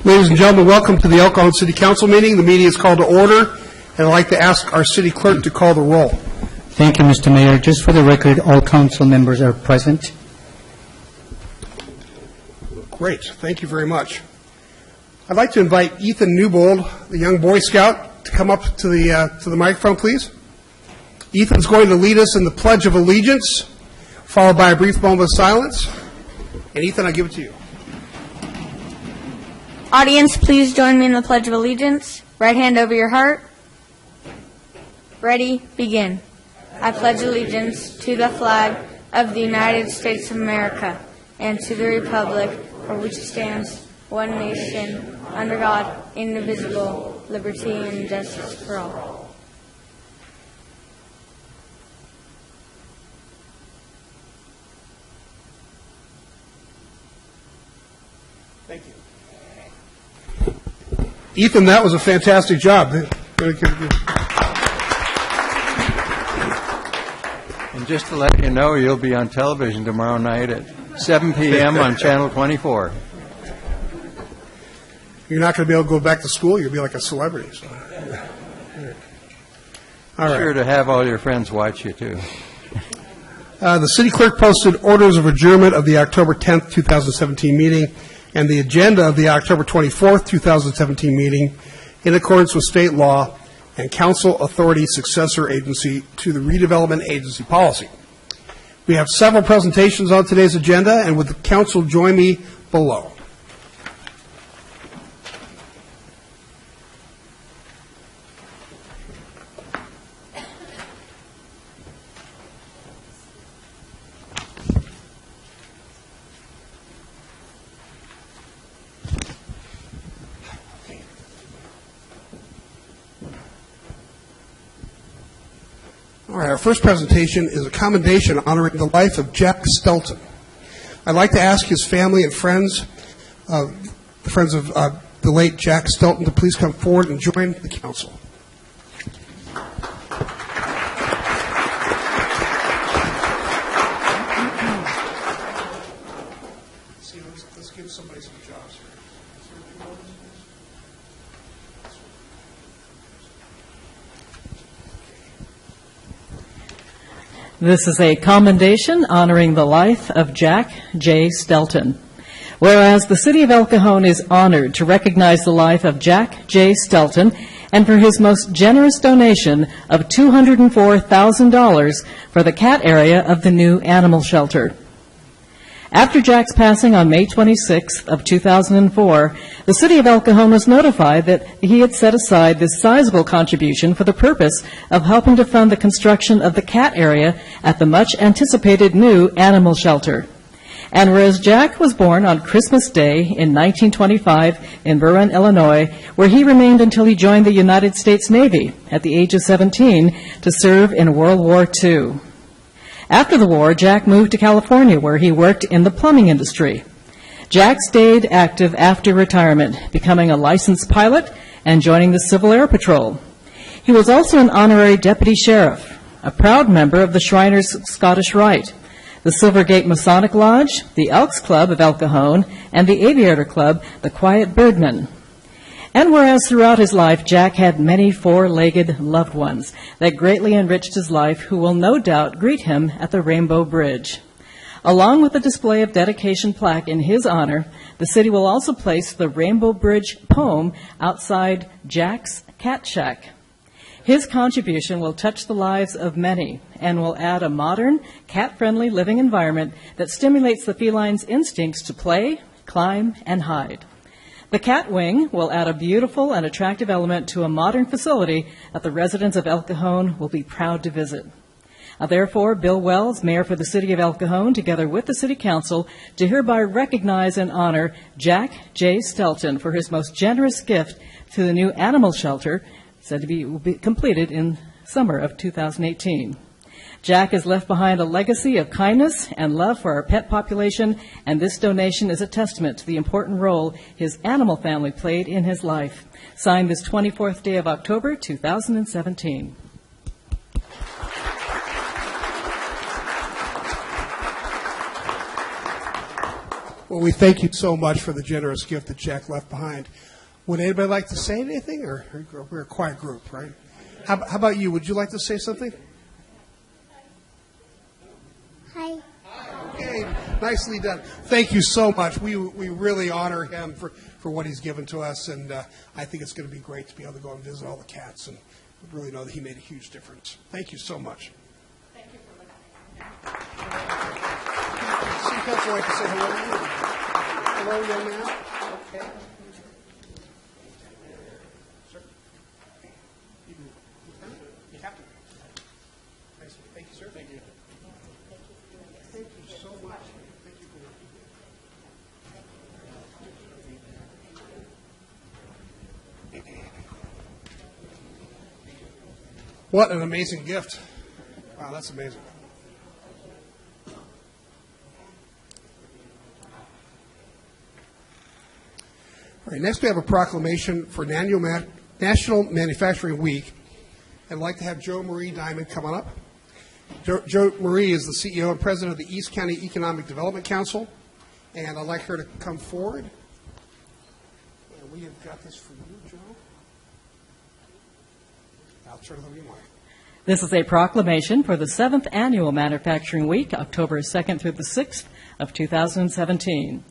Ladies and gentlemen, welcome to the El Cajon City Council meeting. The meeting is called to order, and I'd like to ask our city clerk to call the roll. Thank you, Mr. Mayor. Just for the record, all council members are present. Great. Thank you very much. I'd like to invite Ethan Newbold, the young Boy Scout, to come up to the microphone, please. Ethan's going to lead us in the Pledge of Allegiance, followed by a brief moment of silence. And Ethan, I'll give it to you. Audience, please join me in the Pledge of Allegiance. Right hand over your heart. Ready, begin. I pledge allegiance to the flag of the United States of America and to the republic for which it stands, one nation, under God, indivisible, liberty and justice for all. Thank you. Ethan, that was a fantastic job. And just to let you know, you'll be on television tomorrow night at 7 p.m. on Channel 24. You're not going to be able to go back to school. You'll be like a celebrity. So. All right. Sure to have all your friends watch you, too. The city clerk posted orders of adjournment of the October 10th, 2017 meeting and the agenda of the October 24th, 2017 meeting in accordance with state law and council authority successor agency to the redevelopment agency policy. We have several presentations on today's agenda, and would the council join me below? All right, our first presentation is a commendation honoring the life of Jack Stelton. I'd like to ask his family and friends of the late Jack Stelton to please come forward and join the council. Let's give somebody some jobs here. This is a commendation honoring the life of Jack J. Stelton. Whereas the City of El Cajon is honored to recognize the life of Jack J. Stelton and for his most generous donation of $204,000 for the cat area of the new animal shelter. After Jack's passing on May 26th of 2004, the City of El Cajon was notified that he had set aside this sizable contribution for the purpose of helping to fund the construction of the cat area at the much-anticipated new animal shelter. And whereas Jack was born on Christmas Day in 1925 in Burin, Illinois, where he remained until he joined the United States Navy at the age of 17 to serve in World War II. After the war, Jack moved to California, where he worked in the plumbing industry. Jack stayed active after retirement, becoming a licensed pilot and joining the Civil Air Patrol. He was also an honorary deputy sheriff, a proud member of the Shriners Scottish Rite, the Silvergate Masonic Lodge, the Elks Club of El Cajon, and the Aviator Club, the Quiet Birdmen. And whereas throughout his life, Jack had many four-legged loved ones that greatly enriched his life, who will no doubt greet him at the Rainbow Bridge. Along with a display of dedication plaque in his honor, the city will also place the Rainbow Bridge poem outside Jack's Cat Shack. His contribution will touch the lives of many and will add a modern, cat-friendly living environment that stimulates the feline's instincts to play, climb, and hide. The Cat Wing will add a beautiful and attractive element to a modern facility that the residents of El Cajon will be proud to visit. Therefore, Bill Wells, Mayor for the City of El Cajon, together with the City Council, to hereby recognize and honor Jack J. Stelton for his most generous gift to the new animal shelter, said to be will be completed in summer of 2018. Jack has left behind a legacy of kindness and love for our pet population, and this donation is a testament to the important role his animal family played in his life. Signed this 24th day of October, 2017. Well, we thank you so much for the generous gift that Jack left behind. Would anybody like to say anything, or we're a quiet group, right? How about you? Would you like to say something? Hi. Okay, nicely done. Thank you so much. We really honor him for what he's given to us, and I think it's going to be great to be able to go and visit all the cats and really know that he made a huge difference. Thank you so much. Thank you for City Council would like to say hello to you. Hello, young man. Okay. Sir. You have to. Thank you, sir. Thank you. Thank you so much. Thank you for What an amazing gift. Wow, that's amazing. All right, next we have a proclamation for National Manufacturing Week. I'd like to have Joe Marie Diamond come on up. Joe Marie is the CEO and president of the East County Economic Development Council, and I'd like her to come forward. And we have got this for you, Joe. I'll turn it over to you, Mike. This is a proclamation for the 7th Annual Manufacturing Week, October 2nd through the 6th of 2017.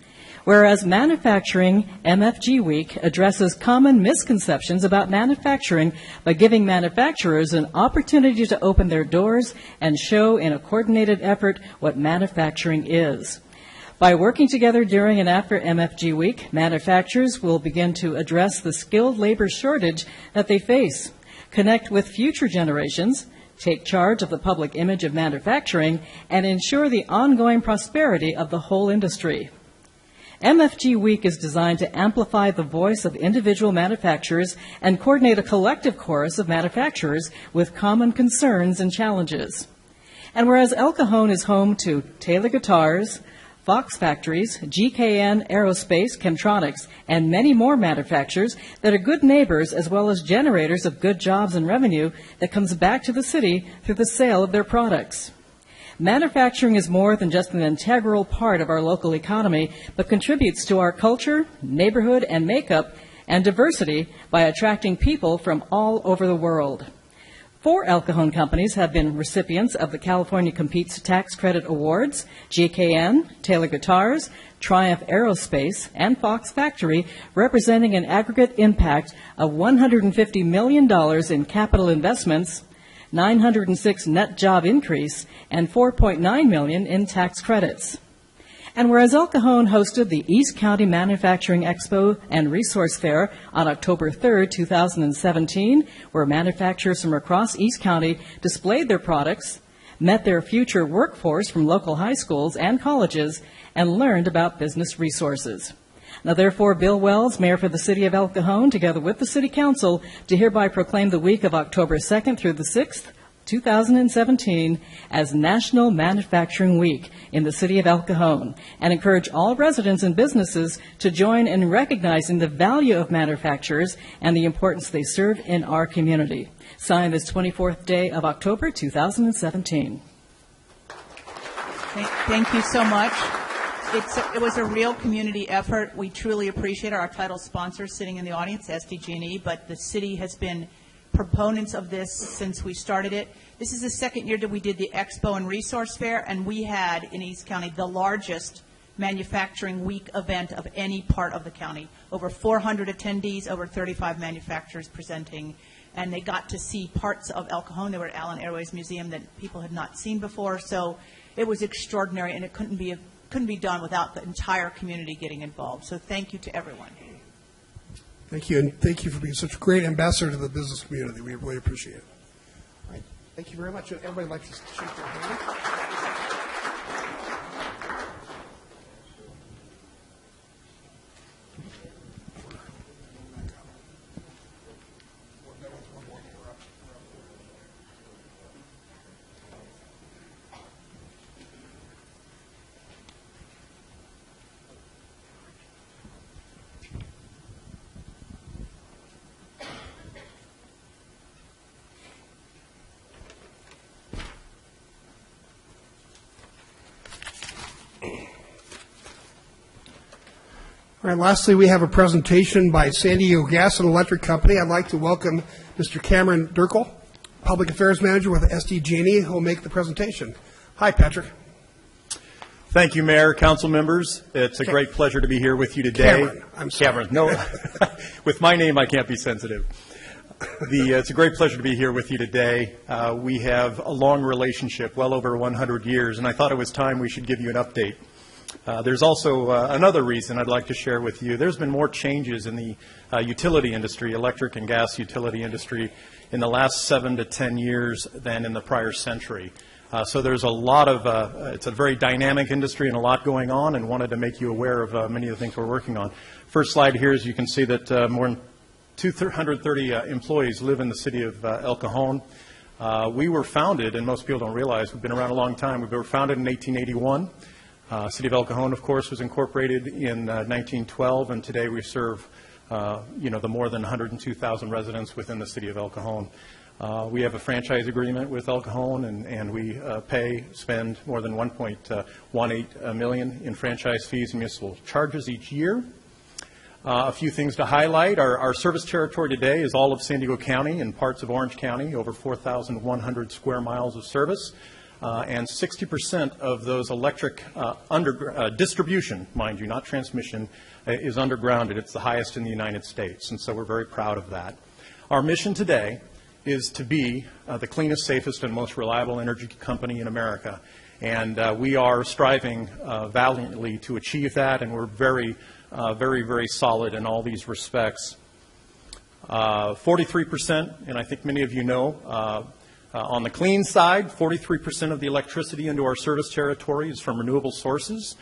Whereas Manufacturing MFG Week addresses common misconceptions about manufacturing by giving manufacturers an opportunity to open their doors and show in a coordinated effort what manufacturing is. By working together during and after MFG Week, manufacturers will begin to address the skilled labor shortage that they face, connect with future generations, take charge of the public image of manufacturing, and ensure the ongoing prosperity of the whole industry. MFG Week is designed to amplify the voice of individual manufacturers and coordinate a collective chorus of manufacturers with common concerns and challenges. And whereas El Cajon is home to Taylor Guitars, Fox Factories, GKN Aerospace, Chemtronics, and many more manufacturers that are good neighbors as well as generators of good jobs and revenue that comes back to the city through the sale of their products. Manufacturing is more than just an integral part of our local economy, but contributes to our culture, neighborhood, and makeup and diversity by attracting people from all over the world. 4 El Cajon companies have been recipients of the California Competes Tax Credit Awards: GKN, Taylor Guitars, Triumph Aerospace, and Fox Factory, representing an aggregate impact of $150 million in capital investments, 906 net job increase, and $4.9 million in tax credits. And whereas El Cajon hosted the East County Manufacturing Expo and Resource Fair on October 3rd, 2017, where manufacturers from across East County displayed their products, met their future workforce from local high schools and colleges, and learned about business resources. Now, therefore, Bill Wells, Mayor for the City of El Cajon, together with the City Council, do hereby proclaim the week of October 2nd through the 6th, 2017, as National Manufacturing Week in the City of El Cajon, and encourage all residents and businesses to join in recognizing the value of manufacturers and the importance they serve in our community. Signed this 24th day of October, 2017. Thank you so much. It was a real community effort. We truly appreciate our title sponsors sitting in the audience, SDG&E, but the city has been proponents of this since we started it. This is the second year that we did the Expo and Resource Fair, and we had in East County the largest manufacturing week event of any part of the county. Over 400 attendees, over 35 manufacturers presenting, and they got to see parts of El Cajon. They were at Allen Airways Museum that people had not seen before, so it was extraordinary, and it couldn't be done without the entire community getting involved. So thank you to everyone. Thank you, and thank you for being such a great ambassador to the business community. We really appreciate it. All right. Thank you very much. Everybody like to shake their hand. All right, lastly, we have a presentation by San Diego Gas and Electric Company. I'd like to welcome Mr. Cameron Durkle, Public Affairs Manager with SDG&E, who will make the presentation. Hi, Patrick. Thank you, Mayor, council members. It's a great pleasure to be here with you today. Cameron, I'm sorry. Cameron, no, with my name, I can't be sensitive. It's a great pleasure to be here with you today. We have a long relationship, well over 100 years, and I thought it was time we should give you an update. There's also another reason I'd like to share with you. There's been more changes in the utility industry, electric and gas utility industry, in the last 7 to 10 years than in the prior century. So there's a lot of, it's a very dynamic industry and a lot going on, and wanted to make you aware of many of the things we're working on. First slide here is you can see that more than 230 employees live in the city of El Cajon. We were founded, and most people don't realize, we've been around a long time. We were founded in 1881. City of El Cajon, of course, was incorporated in 1912, and today we serve, the more than 102,000 residents within the city of El Cajon. We have a franchise agreement with El Cajon, and we spend more than $1.18 million in franchise fees and municipal charges each year. A few things to highlight. Our service territory today is all of San Diego County and parts of Orange County, over 4,100 square miles of service. And 60% of those electric distribution, mind you, not transmission, is undergrounded. It's the highest in the United States, and so we're very proud of that. Our mission today is to be the cleanest, safest, and most reliable energy company in America. And we are striving valiantly to achieve that, and we're very, very solid in all these respects. 43%, and I think many of you know, on the clean side, 43% of the electricity into our service territory is from renewable sources.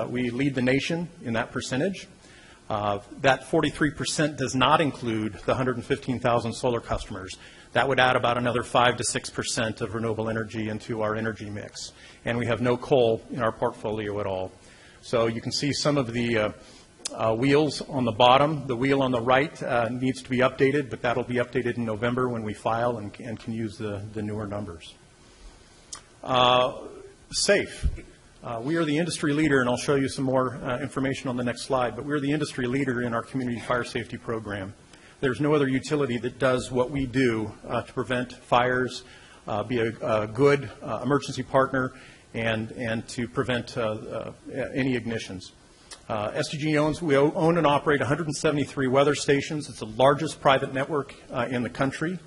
We lead the nation in that percentage. That 43% does not include the 115,000 solar customers. That would add about another 5 to 6% of renewable energy into our energy mix. And we have no coal in our portfolio at all. So you can see some of the wheels on the bottom. The wheel on the right needs to be updated, but that'll be updated in November when we file and can use the newer numbers. Safe. We are the industry leader, and I'll show you some more information on the next slide, but we're the industry leader in our community fire safety program. There's no other utility that does what we do to prevent fires, be a good emergency partner, and to prevent any ignitions. SDG we own and operate 173 weather stations. It's the largest private network in the country.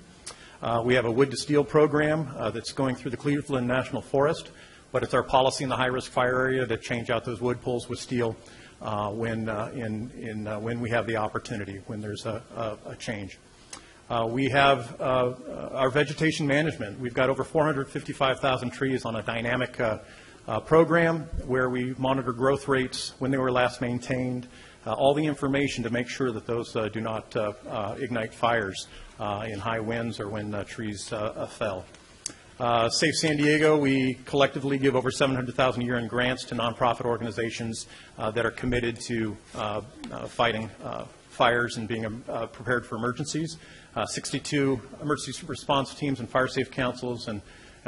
We have a wood to steel program that's going through the Cleveland National Forest, but it's our policy in the high-risk fire area to change out those wood poles with steel when we have the opportunity, when there's a change. We have our vegetation management. We've got over 455,000 trees on a dynamic program where we monitor growth rates, when they were last maintained, all the information to make sure that those do not ignite fires in high winds or when trees fell. Safe San Diego, we collectively give over $700,000 a year in grants to nonprofit organizations that are committed to fighting fires and being prepared for emergencies. 62 emergency response teams and fire safe councils, and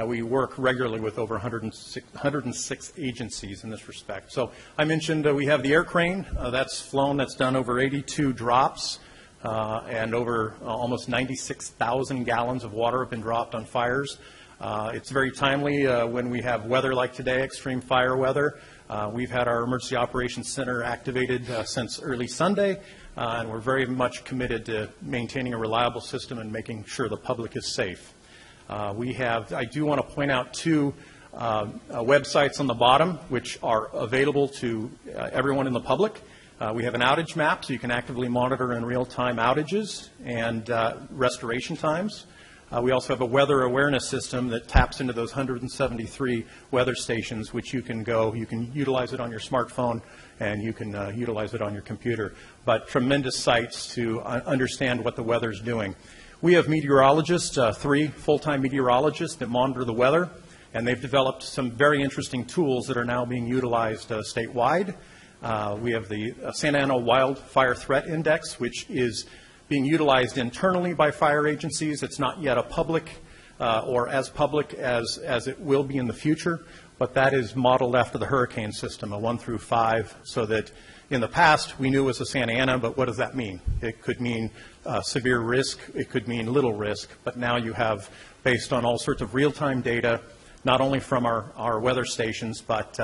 we work regularly with over 106 agencies in this respect. So I mentioned we have the air crane. That's done over 82 drops, and over almost 96,000 gallons of water have been dropped on fires. It's very timely when we have weather like today, extreme fire weather. We've had our Emergency Operations Center activated since early Sunday, and we're very much committed to maintaining a reliable system and making sure the public is safe. I do want to point out two websites on the bottom which are available to everyone in the public. We have an outage map, so you can actively monitor in real-time outages and restoration times. We also have a weather awareness system that taps into those 173 weather stations, which you can utilize it on your smartphone, and you can utilize it on your computer. But tremendous sites to understand what the weather is doing. We have meteorologists, 3 full-time meteorologists that monitor the weather, and they've developed some very interesting tools that are now being utilized statewide. We have the Santa Ana Wildfire Threat Index, which is being utilized internally by fire agencies. It's not yet a public or as public as it will be in the future, but that is modeled after the hurricane system, a 1 through 5, so that In the past, we knew it was a Santa Ana, but what does that mean? It could mean severe risk. It could mean little risk. But now you have, based on all sorts of real-time data, not only from our weather stations, but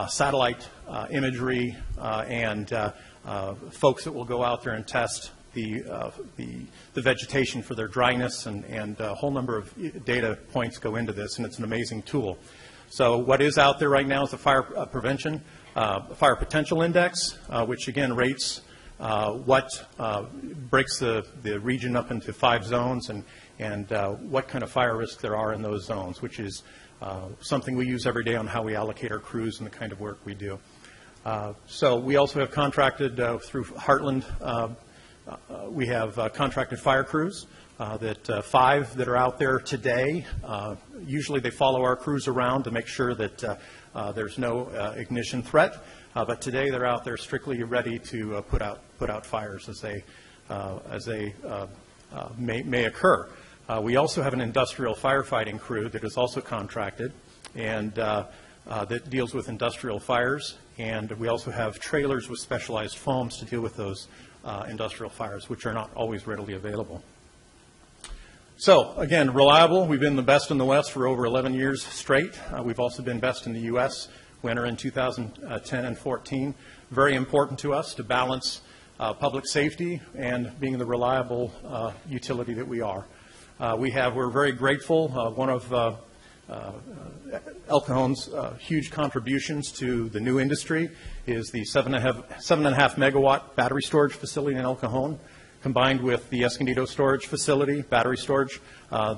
satellite imagery and folks that will go out there and test the vegetation for their dryness, and a whole number of data points go into this, and it's an amazing tool. So what is out there right now is the fire prevention, fire potential index, which again rates what breaks the region up into 5 zones and what kind of fire risk there are in those zones, which is something we use every day on how we allocate our crews and the kind of work we do. So we also have contracted through Heartland, we have contracted fire crews, that 5 that are out there today. Usually they follow our crews around to make sure that there's no ignition threat, but today they're out there strictly ready to put out fires as they may occur. We also have an industrial firefighting crew that is also contracted and that deals with industrial fires, and we also have trailers with specialized foams to deal with those industrial fires, which are not always readily available. So, again, reliable. We've been the best in the West for over 11 years straight. We've also been best in the U.S. winner in 2010 and 14. Very important to us to balance public safety and being the reliable utility that we are. We're very grateful. One of El Cajon's huge contributions to the new industry is the 7.5 megawatt battery storage facility in El Cajon, combined with the Escondido storage facility, battery storage.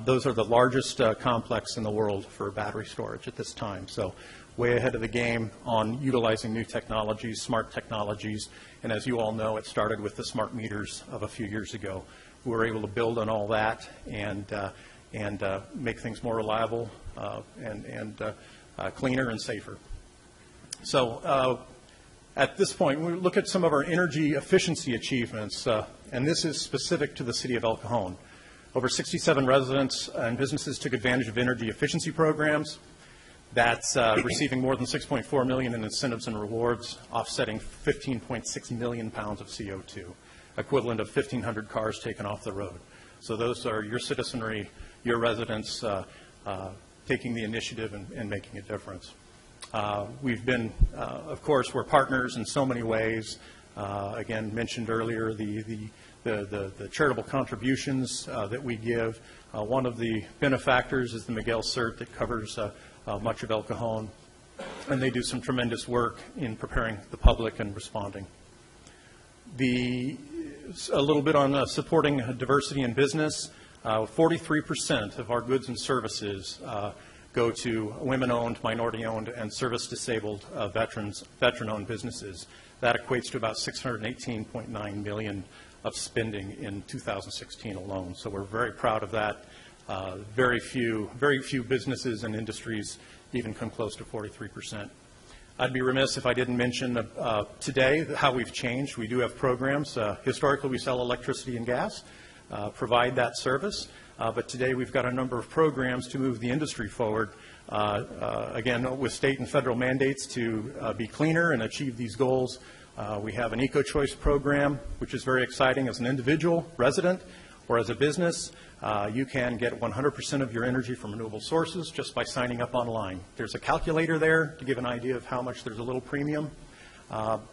Those are the largest complex in the world for battery storage at this time. So way ahead of the game on utilizing new technologies, smart technologies. And as you all know, it started with the smart meters of a few years ago. We were able to build on all that and make things more reliable and cleaner and safer. So at this point, we look at some of our energy efficiency achievements, and this is specific to the city of El Cajon. Over 67 residents and businesses took advantage of energy efficiency programs. That's receiving more than $6.4 million in incentives and rewards, offsetting 15.6 million pounds of CO2, equivalent of 1,500 cars taken off the road. So those are your citizenry, your residents taking the initiative and making a difference. We've been, of course, we're partners in so many ways. Again, mentioned earlier the charitable contributions that we give. One of the benefactors is the Miguel CERT that covers much of El Cajon, and they do some tremendous work in preparing the public and responding. A little bit on supporting diversity in business. 43% of our goods and services go to women-owned, minority-owned, and service-disabled veteran-owned businesses. That equates to about $618.9 million of spending in 2016 alone. So we're very proud of that. Very few businesses and industries even come close to 43%. I'd be remiss if I didn't mention today how we've changed. We do have programs. Historically, we sell electricity and gas, provide that service. But today, we've got a number of programs to move the industry forward, again, with state and federal mandates to be cleaner and achieve these goals. We have an eco-choice program, which is very exciting. As an individual resident or as a business, you can get 100% of your energy from renewable sources just by signing up online. There's a calculator there to give an idea of how much there's a little premium.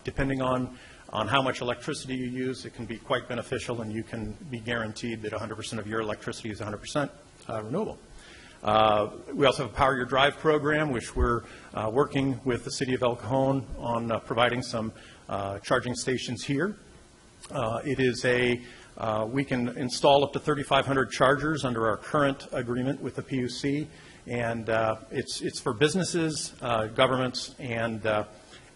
Depending on how much electricity you use, it can be quite beneficial, and you can be guaranteed that 100% of your electricity is 100% renewable. We also have a Power Your Drive program, which we're working with the City of El Cajon on providing some charging stations here. It is we can install up to 3,500 chargers under our current agreement with the PUC, and it's for businesses, governments, and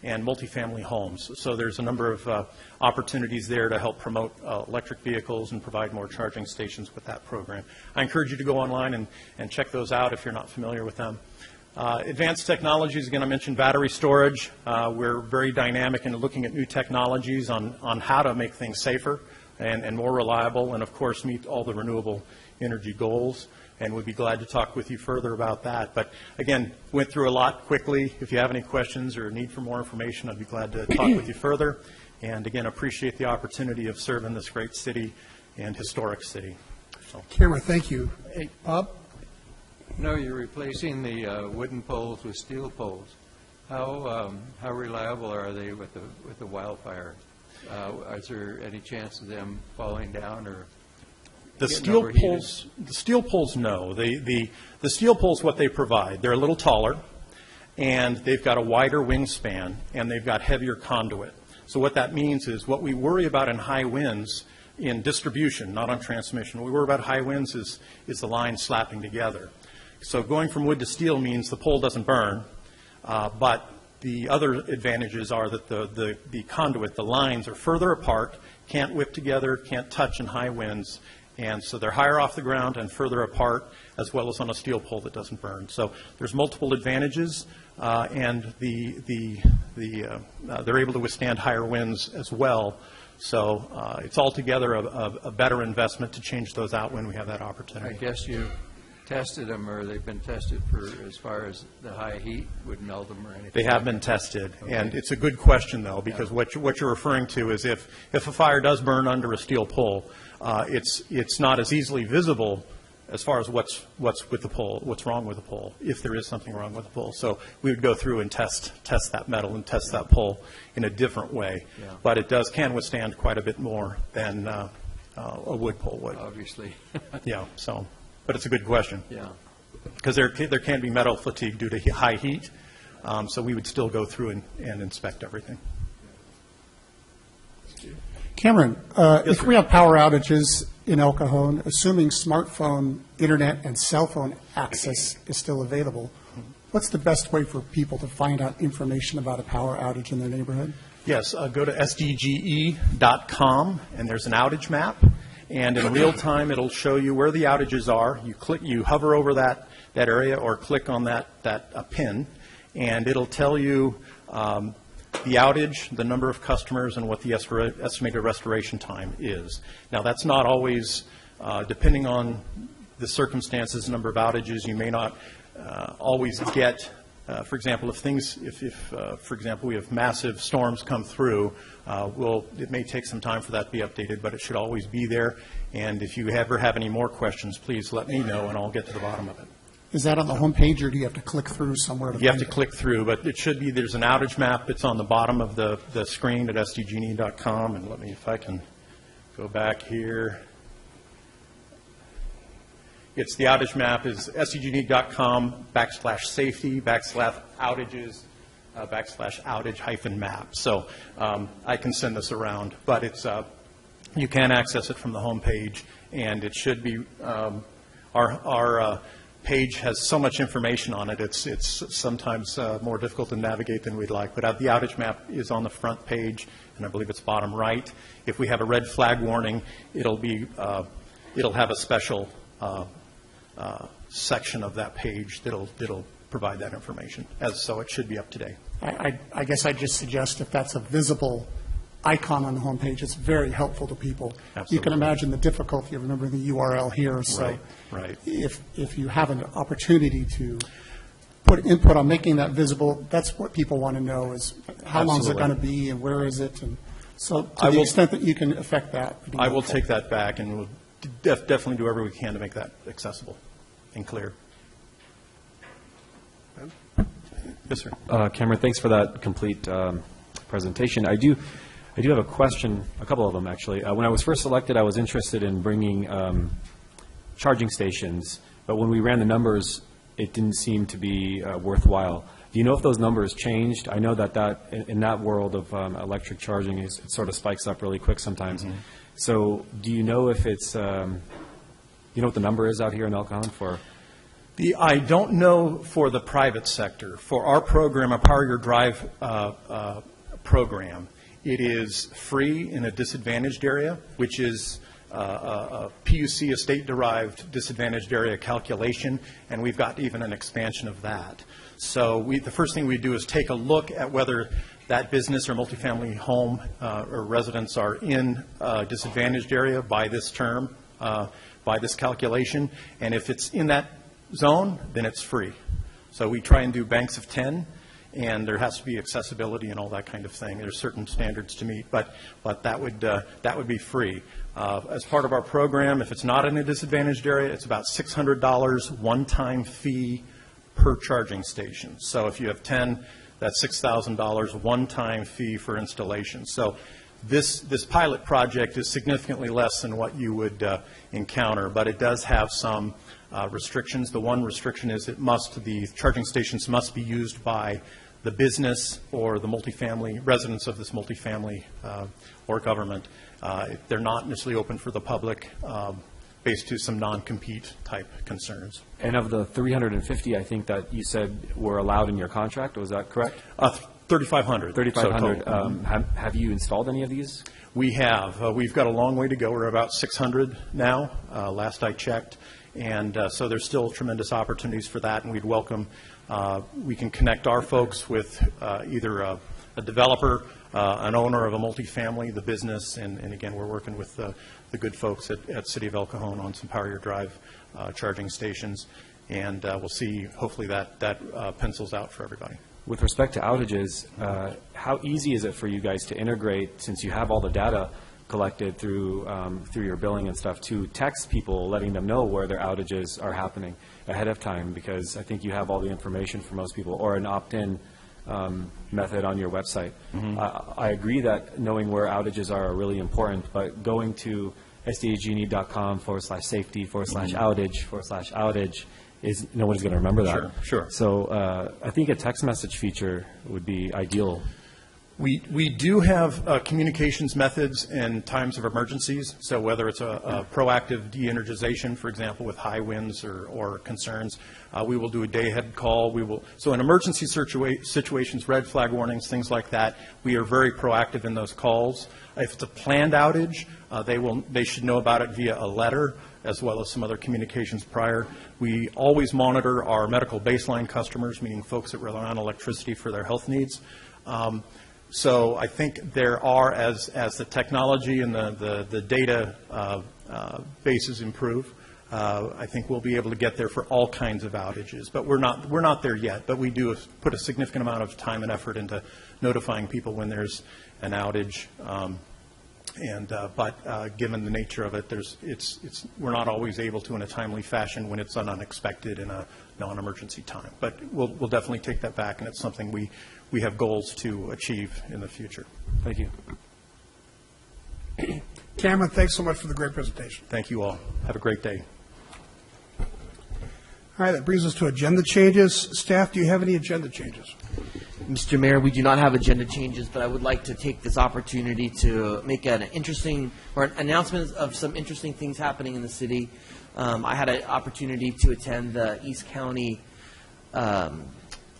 multifamily homes. So there's a number of opportunities there to help promote electric vehicles and provide more charging stations with that program. I encourage you to go online and check those out if you're not familiar with them. Advanced technologies, again, I mentioned battery storage. We're very dynamic in looking at new technologies on how to make things safer and more reliable, and of course meet all the renewable energy goals. and we'd be glad to talk with you further about that. But again, went through a lot quickly. If you have any questions or need for more information, I'd be glad to talk with you further. And again, appreciate the opportunity of serving this great city and historic city. So. Camera, thank you. Hey, Bob? No, you're replacing the wooden poles with steel poles. How reliable are they with the wildfire? Is there any chance of them falling down or The getting steel overheated? poles, the steel poles, no. The steel poles, what they provide, they're a little taller, and they've got a wider wingspan, and they've got heavier conduit. So what that means is what we worry about in high winds in distribution, not on transmission, what we worry about high winds is the line slapping together. So going from wood to steel means the pole doesn't burn, but the other advantages are that the conduit, the lines are further apart, can't whip together, can't touch in high winds, and so they're higher off the ground and further apart, as well as on a steel pole that doesn't burn. So there's multiple advantages, and they're able to withstand higher winds as well. So it's altogether a better investment to change those out when we have that I opportunity. guess you tested them, or they've been tested for as far as the high heat would melt them or anything? They have been tested, and it's a good question, though, because what you're referring to is if a fire does burn under a steel pole, it's not as easily visible as far as what's with the pole, what's wrong with the pole, if there is something wrong with the pole. So we would go through and test that metal and test that pole in a different way. Yeah. But it can withstand quite a bit more than a wood pole would. Obviously. Yeah. So, but it's a good question. Yeah. Because there can be metal fatigue due to high heat, so we would still go through and inspect everything. Cameron, if we have power outages in El Cajon, assuming smartphone, internet, and cell phone access is still available, what's the best way for people to find out information about a power outage in their neighborhood? Yes, go to sdge.com, and there's an outage map. And in real time, it'll show you where the outages are. You hover over that area or click on that pin, and it'll tell you the outage, the number of customers, and what the estimated restoration time is. Now, that's not always, depending on the circumstances, number of outages, you may not always get. For example, if for example, we have massive storms come through, it may take some time for that to be updated, but it should always be there. And if you ever have any more questions, please let me know, and I'll get to the bottom of it. Is that on the home page, or do you have to click through somewhere to You have find to it? click through, but it should be, there's an outage map. It's on the bottom of the screen at sdge.com, and let me, if I can go back here. It's the outage map is sdge.com/safety/outages /outage-map. So I can send this around, but it's you can access it from the home page, and it should be our page has so much information on it. It's sometimes more difficult to navigate than we'd like. But the outage map is on the front page, and I believe it's bottom right. If we have a red flag warning, it'll have a special section of that page that'll provide that information. So it should be up to date. I guess I'd just suggest if that's a visible icon on the home page, it's very helpful to people. Absolutely. You can imagine the difficulty of remembering the URL here. So Right. if you have an opportunity to put input on making that visible, that's what people want to know is how long is it Absolutely. going to be and where is it? And so to I the will- extent that you can affect that. it'd be I will helpful. take that back, and we'll definitely do whatever we can to make that accessible and clear. Yes, sir. Cameron, thanks for that complete presentation. I do have a question, a couple of them actually. When I was first elected, I was interested in bringing charging stations, but when we ran the numbers, it didn't seem to be worthwhile. Do you know if those numbers changed? I know that in that world of electric charging, it sort of spikes up really quick sometimes. Mm-hmm. So do you know if it's, you know what the number is out here in El Cajon for? I don't know for the private sector. For our program, our Power Your Drive program, it is free in a disadvantaged area, which is a PUC, a state-derived disadvantaged area calculation, and we've got even an expansion of that. So the first thing we do is take a look at whether that business or multifamily home or residents are in a disadvantaged area by this term, by by this calculation, and if it's in that zone, then it's free. So we try and do banks of 10, and there has to be accessibility and all that kind of thing. There's certain standards to meet, but that would be free. As part of our program, if it's not in a disadvantaged area, it's about $600 one-time fee per charging station. So if you have 10, that's $6,000 one-time fee for installation. So this pilot project is significantly less than what you would encounter, but it does have some restrictions. The one restriction is the charging stations must be used by the business or the multifamily, residents of this multifamily or government. They're not necessarily open for the public based to some non-compete type concerns. And of the 350, I think that you said were allowed in your contract, was that correct? 3,500. 3,500. Have you installed any of these? We have. We've got a long way to go. We're about 600 now, last I checked. And so there's still tremendous opportunities for that, and we'd welcome, we can connect our folks with either a developer, an owner of a multifamily, the business, and again, we're working with the good folks at City of El Cajon on some Power Your Drive charging stations, and we'll see, hopefully that pencils out for everybody. With respect to outages, how easy is it for you guys to integrate, since you have all the data collected through your billing and stuff, to text people letting them know where their outages are happening ahead of time? Because I think you have all the information for most people, or an opt-in method on your website. I agree that knowing where outages are really important, but going to sdag.com/safety/outage/outage is, nobody's going to remember that. Sure. So I think a text message feature would be ideal. We do have communications methods in times of emergencies. So whether it's a proactive de-energization, for example, with high winds or concerns, we will do a day-ahead call. So in emergency situations, red flag warnings, things like that, we are very proactive in those calls. If it's a planned outage, they should know about it via a letter, as well as some other communications prior. We always monitor our medical baseline customers, meaning folks that rely on electricity for their health needs. So I think there are, as the technology and the data bases improve, I think we'll be able to get there for all kinds of outages. But we're not there yet. But we do put a significant amount of time and effort into notifying people when there's an outage. But given the nature of it, we're not always able to in a timely fashion when it's unexpected in a non-emergency time. But we'll definitely take that back, and it's something we have goals to achieve in the future. Thank you. Cameron, thanks so much for the great presentation. Thank you all. Have a great day. All right, that brings us to agenda changes. Staff, do you have any agenda changes? Mr. Mayor, we do not have agenda changes, but I would like to take this opportunity to make an announcement of some interesting things happening in the city. I had an opportunity to attend the East County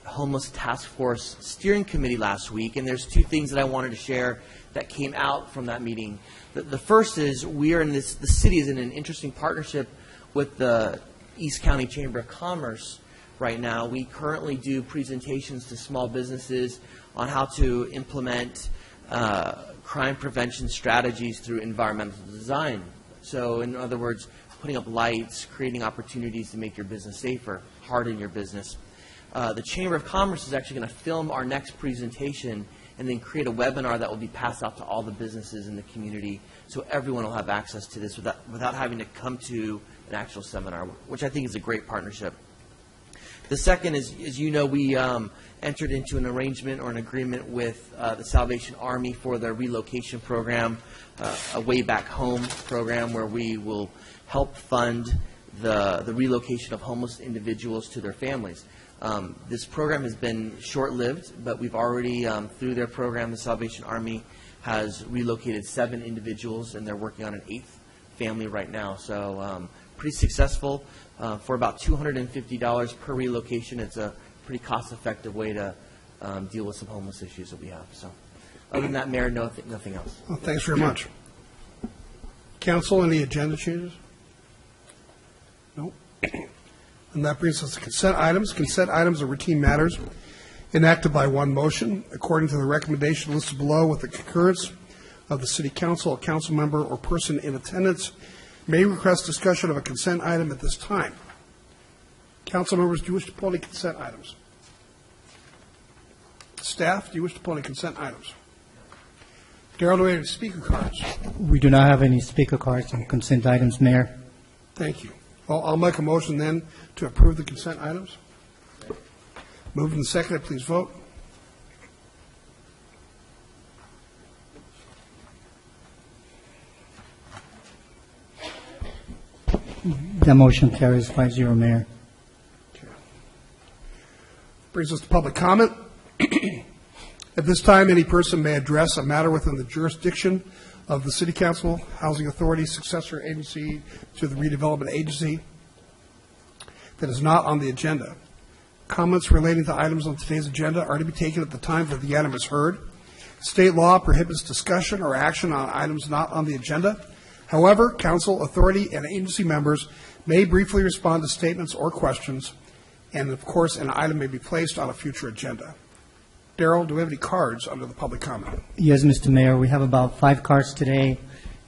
Homeless Task Force Steering Committee last week, and there's two things that I wanted to share that came out from that meeting. The first is the city is in an interesting partnership with the East County Chamber of Commerce right now. We currently do presentations to small businesses on how to implement crime prevention strategies through environmental design. So in other words, putting up lights, creating opportunities to make your business safer, harden your business. The Chamber of Commerce is actually going to film our next presentation and then create a webinar that will be passed out to all the businesses in the community, so everyone will have access to this without having to come to an actual seminar, which I think is a great partnership. The second is, as you know, we entered into an arrangement or an agreement with the Salvation Army for their relocation program, a Way Back Home program, where we will help fund the relocation of homeless individuals to their families. This program has been short-lived, but we've already, through their program, the Salvation Army has relocated 7 individuals, and they're working on an 8th family right now. So pretty successful. For about $250 per relocation, it's a pretty cost-effective way to deal with some homeless issues that we have. So other than that, Mayor, nothing else. Well, thanks very much. Council, any agenda changes? No. And that brings us to consent items. Consent items are routine matters enacted by one motion according to the recommendation listed below with the concurrence of the City Council, a council member, or person in attendance may request discussion of a consent item at this time. Council members, do you wish to pull any consent items? Staff, do you wish to pull any consent items? Darrell, do we have any speaker cards? We do not have any speaker cards on consent items, Mayor. Thank you. Well, I'll make a motion then to approve the consent items. Moved and seconded, please vote. The motion carries 5-0, Mayor. Brings us to public comment. At this time, any person may address a matter within the jurisdiction of the City Council, Housing Authority, successor agency to the redevelopment agency that is not on the agenda. Comments relating to items on today's agenda are to be taken at the time that the item is heard. State law prohibits discussion or action on items not on the agenda. However, council, authority, and agency members may briefly respond to statements or questions, and of course, an item may be placed on a future agenda. Darrell, do we have any cards under the public comment? Yes, Mr. Mayor, we have about 5 cards today,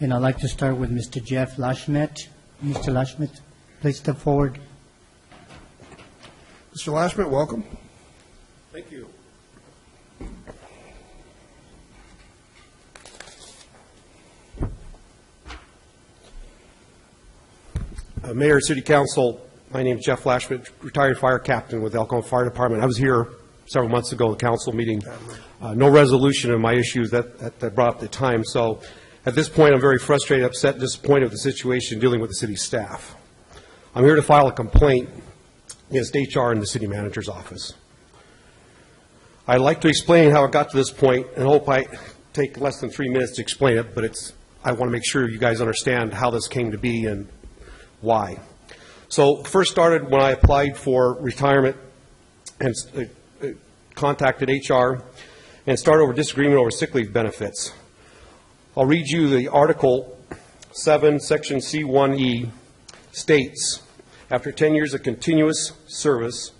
and I'd like to start with Mr. Jeff Lashmet. Mr. Lashmet, please step forward. Mr. Lashmet, welcome. Thank you. Mayor, City Council, my name is Jeff Lashmet, retired fire captain with the El Cajon Fire Department. I was here several months ago at the council meeting. No resolution of my issues that brought up at the time. So at this point, I'm very frustrated, upset, disappointed with the situation dealing with the city staff. I'm here to file a complaint against HR in the city manager's office. I'd like to explain how it got to this point, and hope I take less than 3 minutes to explain it, but I want to make sure you guys understand how this came to be and why. So first started when I applied for retirement and contacted HR and started over disagreement over sick leave benefits. I'll read you the Article 7, Section C1E states, after 10 years of continuous service,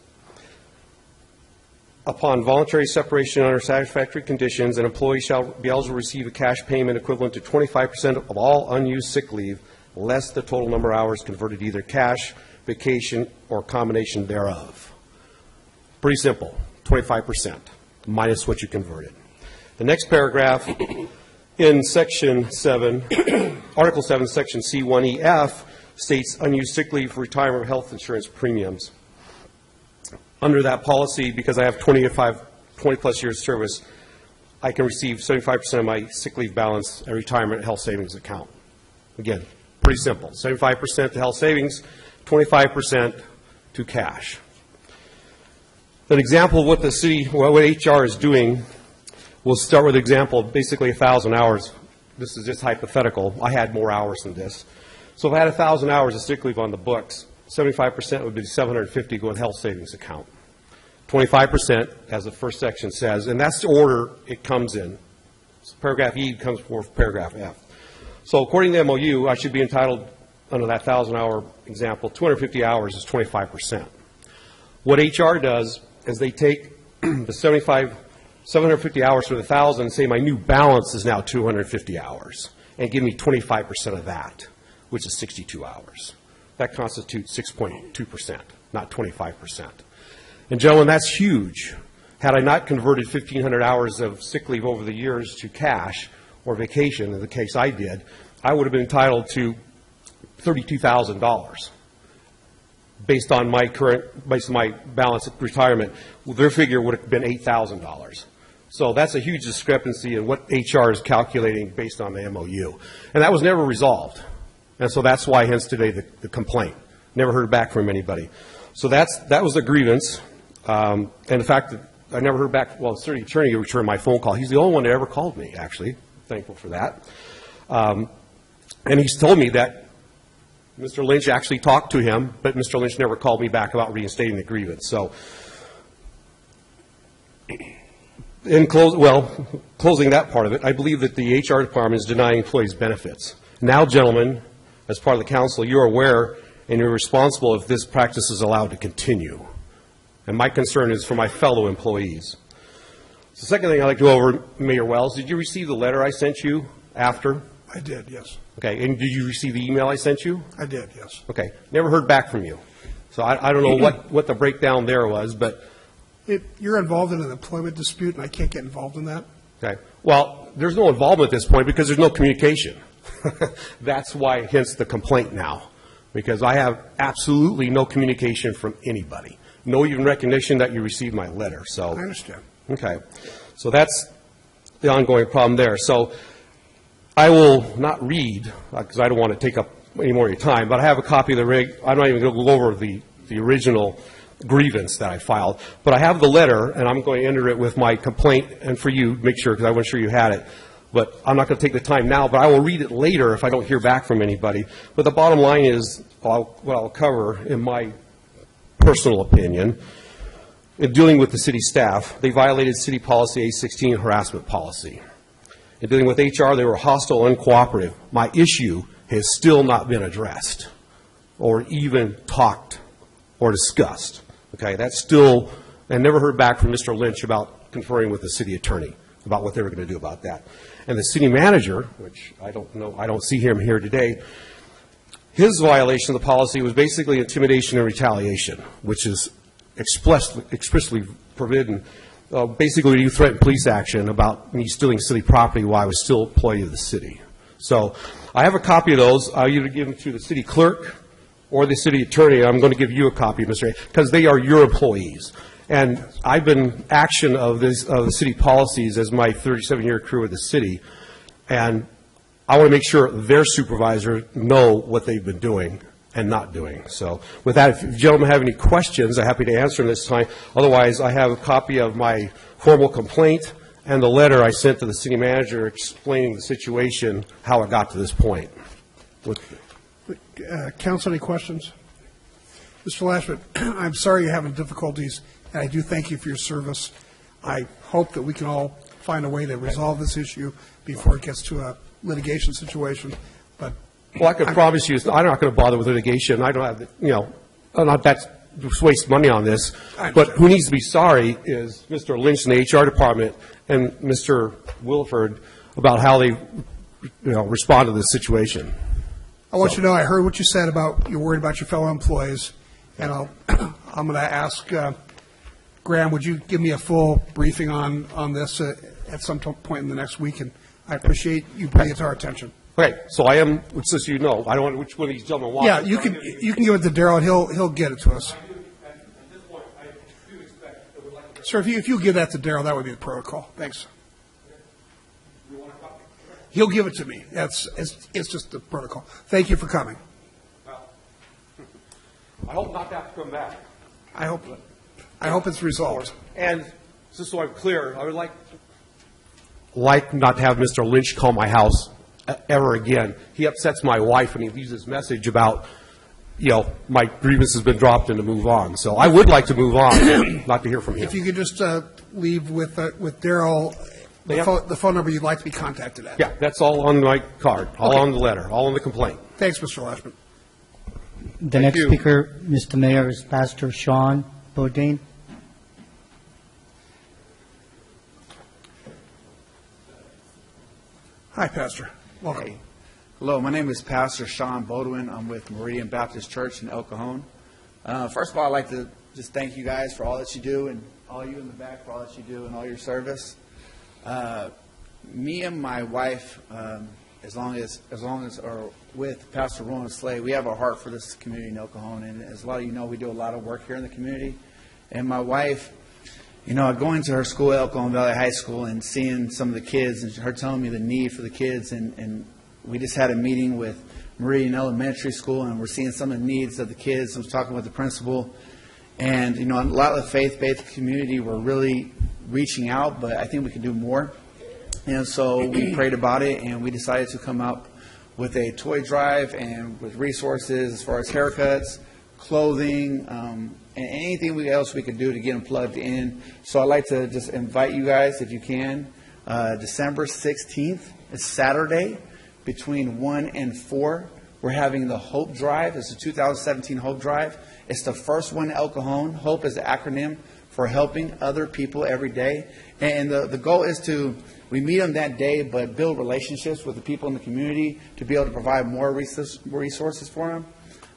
upon voluntary separation under satisfactory conditions, an employee shall be eligible to receive a cash payment equivalent to 25% of all unused sick leave, less the total number of hours converted to either cash, vacation, or combination thereof. Pretty simple, 25% minus what you converted. The next paragraph in Section 7, Article 7, Section C1EF states unused sick leave for retirement health insurance premiums. Under that policy, because I have 20-plus years service, I can receive 75% of my sick leave balance at retirement health savings account. Again, pretty simple. 75% to health savings, 25% to cash. An example of what the city, what HR is doing, we'll start with an example of basically 1,000 hours. This is just hypothetical. I had more hours than this. So if I had 1,000 hours of sick leave on the books, 75% would be 750 go in health savings account. 25%, as the first section says, and that's the order it comes in. So paragraph E comes before paragraph F. So according to the MOU, I should be entitled, under that 1,000-hour example, 250 hours is 25%. What HR does is they take the 750 hours for the 1,000 and say my new balance is now 250 hours and give me 25% of that, which is 62 hours. That constitutes 6.2%, not 25%. And gentlemen, that's huge. Had I not converted 1,500 hours of sick leave over the years to cash or vacation, in the case I did, I would have been entitled to $32,000 based on my balance at retirement. Well, their figure would have been $8,000. So that's a huge discrepancy in what HR is calculating based on the MOU. And that was never resolved. And so that's why, hence today, the complaint. Never heard back from anybody. So that was the grievance. And the fact that I never heard back, well, the city attorney returned my phone call. He's the only one that ever called me, actually. Thankful for that. And he's told me that Mr. Lynch actually talked to him, but Mr. Lynch never called me back about reinstating the grievance. So, closing that part of it, I believe that the HR department is denying employees benefits. Now, gentlemen, as part of the council, you're aware and you're responsible if this practice is allowed to continue. And my concern is for my fellow employees. The second thing I'd like to go over, Mayor Wells, did you receive the letter I sent you after? I did, yes. Okay, and did you receive the email I sent you? I did, yes. Okay, never heard back from you. So I don't know what the breakdown there was, but, You're involved in an employment dispute, and I can't get involved in that? okay. Well, there's no involvement at this point because there's no communication. That's why, hence the complaint now, because I have absolutely no communication from anybody. No even recognition that you received my letter, so. I understand. Okay, so that's the ongoing problem there. So I will not read, because I don't want to take up any more of your time, but I have a copy of the I'm not even going to go over the original grievance that I filed, but I have the letter, and I'm going to enter it with my complaint, and for you, make sure, because I wasn't sure you had it. But I'm not going to take the time now, but I will read it later if I don't hear back from anybody. But the bottom line is, what I'll cover, in my personal opinion, in dealing with the city staff, they violated city policy A16, harassment policy. In dealing with HR, they were hostile and uncooperative. My issue has still not been addressed or even talked or discussed. Okay, that's still, and never heard back from Mr. Lynch about conferring with the city attorney about what they were going to do about that. And the city manager, which I don't know, I don't see him here today, his violation of the policy was basically intimidation and retaliation, which is expressly forbidden. Basically, you threatened police action about me stealing city property while I was still an employee of the city. So I have a copy of those. I'll either give them to the city clerk or the city attorney. I'm going to give you a copy, Mr. A, because they are your employees. And I've been action of the city policies as my 37-year career with the city, and I want to make sure their supervisors know what they've been doing and not doing. So with that, if you gentlemen have any questions, I'm happy to answer them this time. Otherwise, I have a copy of my formal complaint and the letter I sent to the city manager explaining the situation, how it got to this point. Council, any questions? Mr. Lashman, I'm sorry you're having difficulties, and I do thank you for your service. I hope that we can all find a way to resolve this issue before it gets to a litigation situation, but well, I can promise you, I'm not going to bother with litigation. I don't have, I'm not that just waste money on this. But who needs to be sorry is Mr. Lynch in the HR department and Mr. Wilford about how they, respond to this situation. I want you to know I heard what you said about you're worried about your fellow employees, and I'm going to ask Graham, would you give me a full briefing on this at some point in the next week? And I appreciate you bringing it to our attention. Okay, so I am, just so you know, I don't know which one of these gentlemen wants. Yeah, you can give it to Darrell, and he'll get it to us. Sir, if you give that to Darrell, that would be the protocol. Thanks. He'll give it to me. It's just the protocol. Thank you for coming. I hope not to have to come back. I hope it's resolved. And just so I'm clear, I would like not to have Mr. Lynch call my house ever again. He upsets my wife when he leaves this message about, my grievance has been dropped and to move on. So I would like to move on, not to hear from him. If you could just leave with Darrell the phone number you'd like to be contacted at. Yeah, that's all on my card, all on the letter, all on the complaint. Thanks, Mr. Lashman. The next speaker, Mr. Mayor, is Pastor Sean Bodine. Hi, Pastor. Welcome. Hey. Hello, my name is Pastor Sean Bodwin. I'm with Meridian Baptist Church in El Cajon. First of all, I'd like to just thank you guys for all that you do, and all you in the back for all that you do and all your service. Me and my wife, as long as are with Pastor Roland Slay, we have a heart for this community in El Cajon, and as a lot of you know, we do a lot of work here in the community. And my wife, going to her school, El Cajon Valley High School, and seeing some of the kids, and her telling me the need for the kids, and we just had a meeting with Meridian Elementary School, and we're seeing some of the needs of the kids. I was talking with the principal, and a lot of the faith-based community were really reaching out, but I think we can do more. And so we prayed about it, and we decided to come up with a toy drive and with resources as far as haircuts, clothing, and anything else we could do to get them plugged in. So I'd like to just invite you guys, if you can, December 16th, it's Saturday, between 1 and 4. We're having the Hope Drive. It's the 2017 Hope Drive. It's the first one in El Cajon. HOPE is the acronym for helping other people every day. And the goal is we meet them that day, but build relationships with the people in the community to be able to provide more resources for them.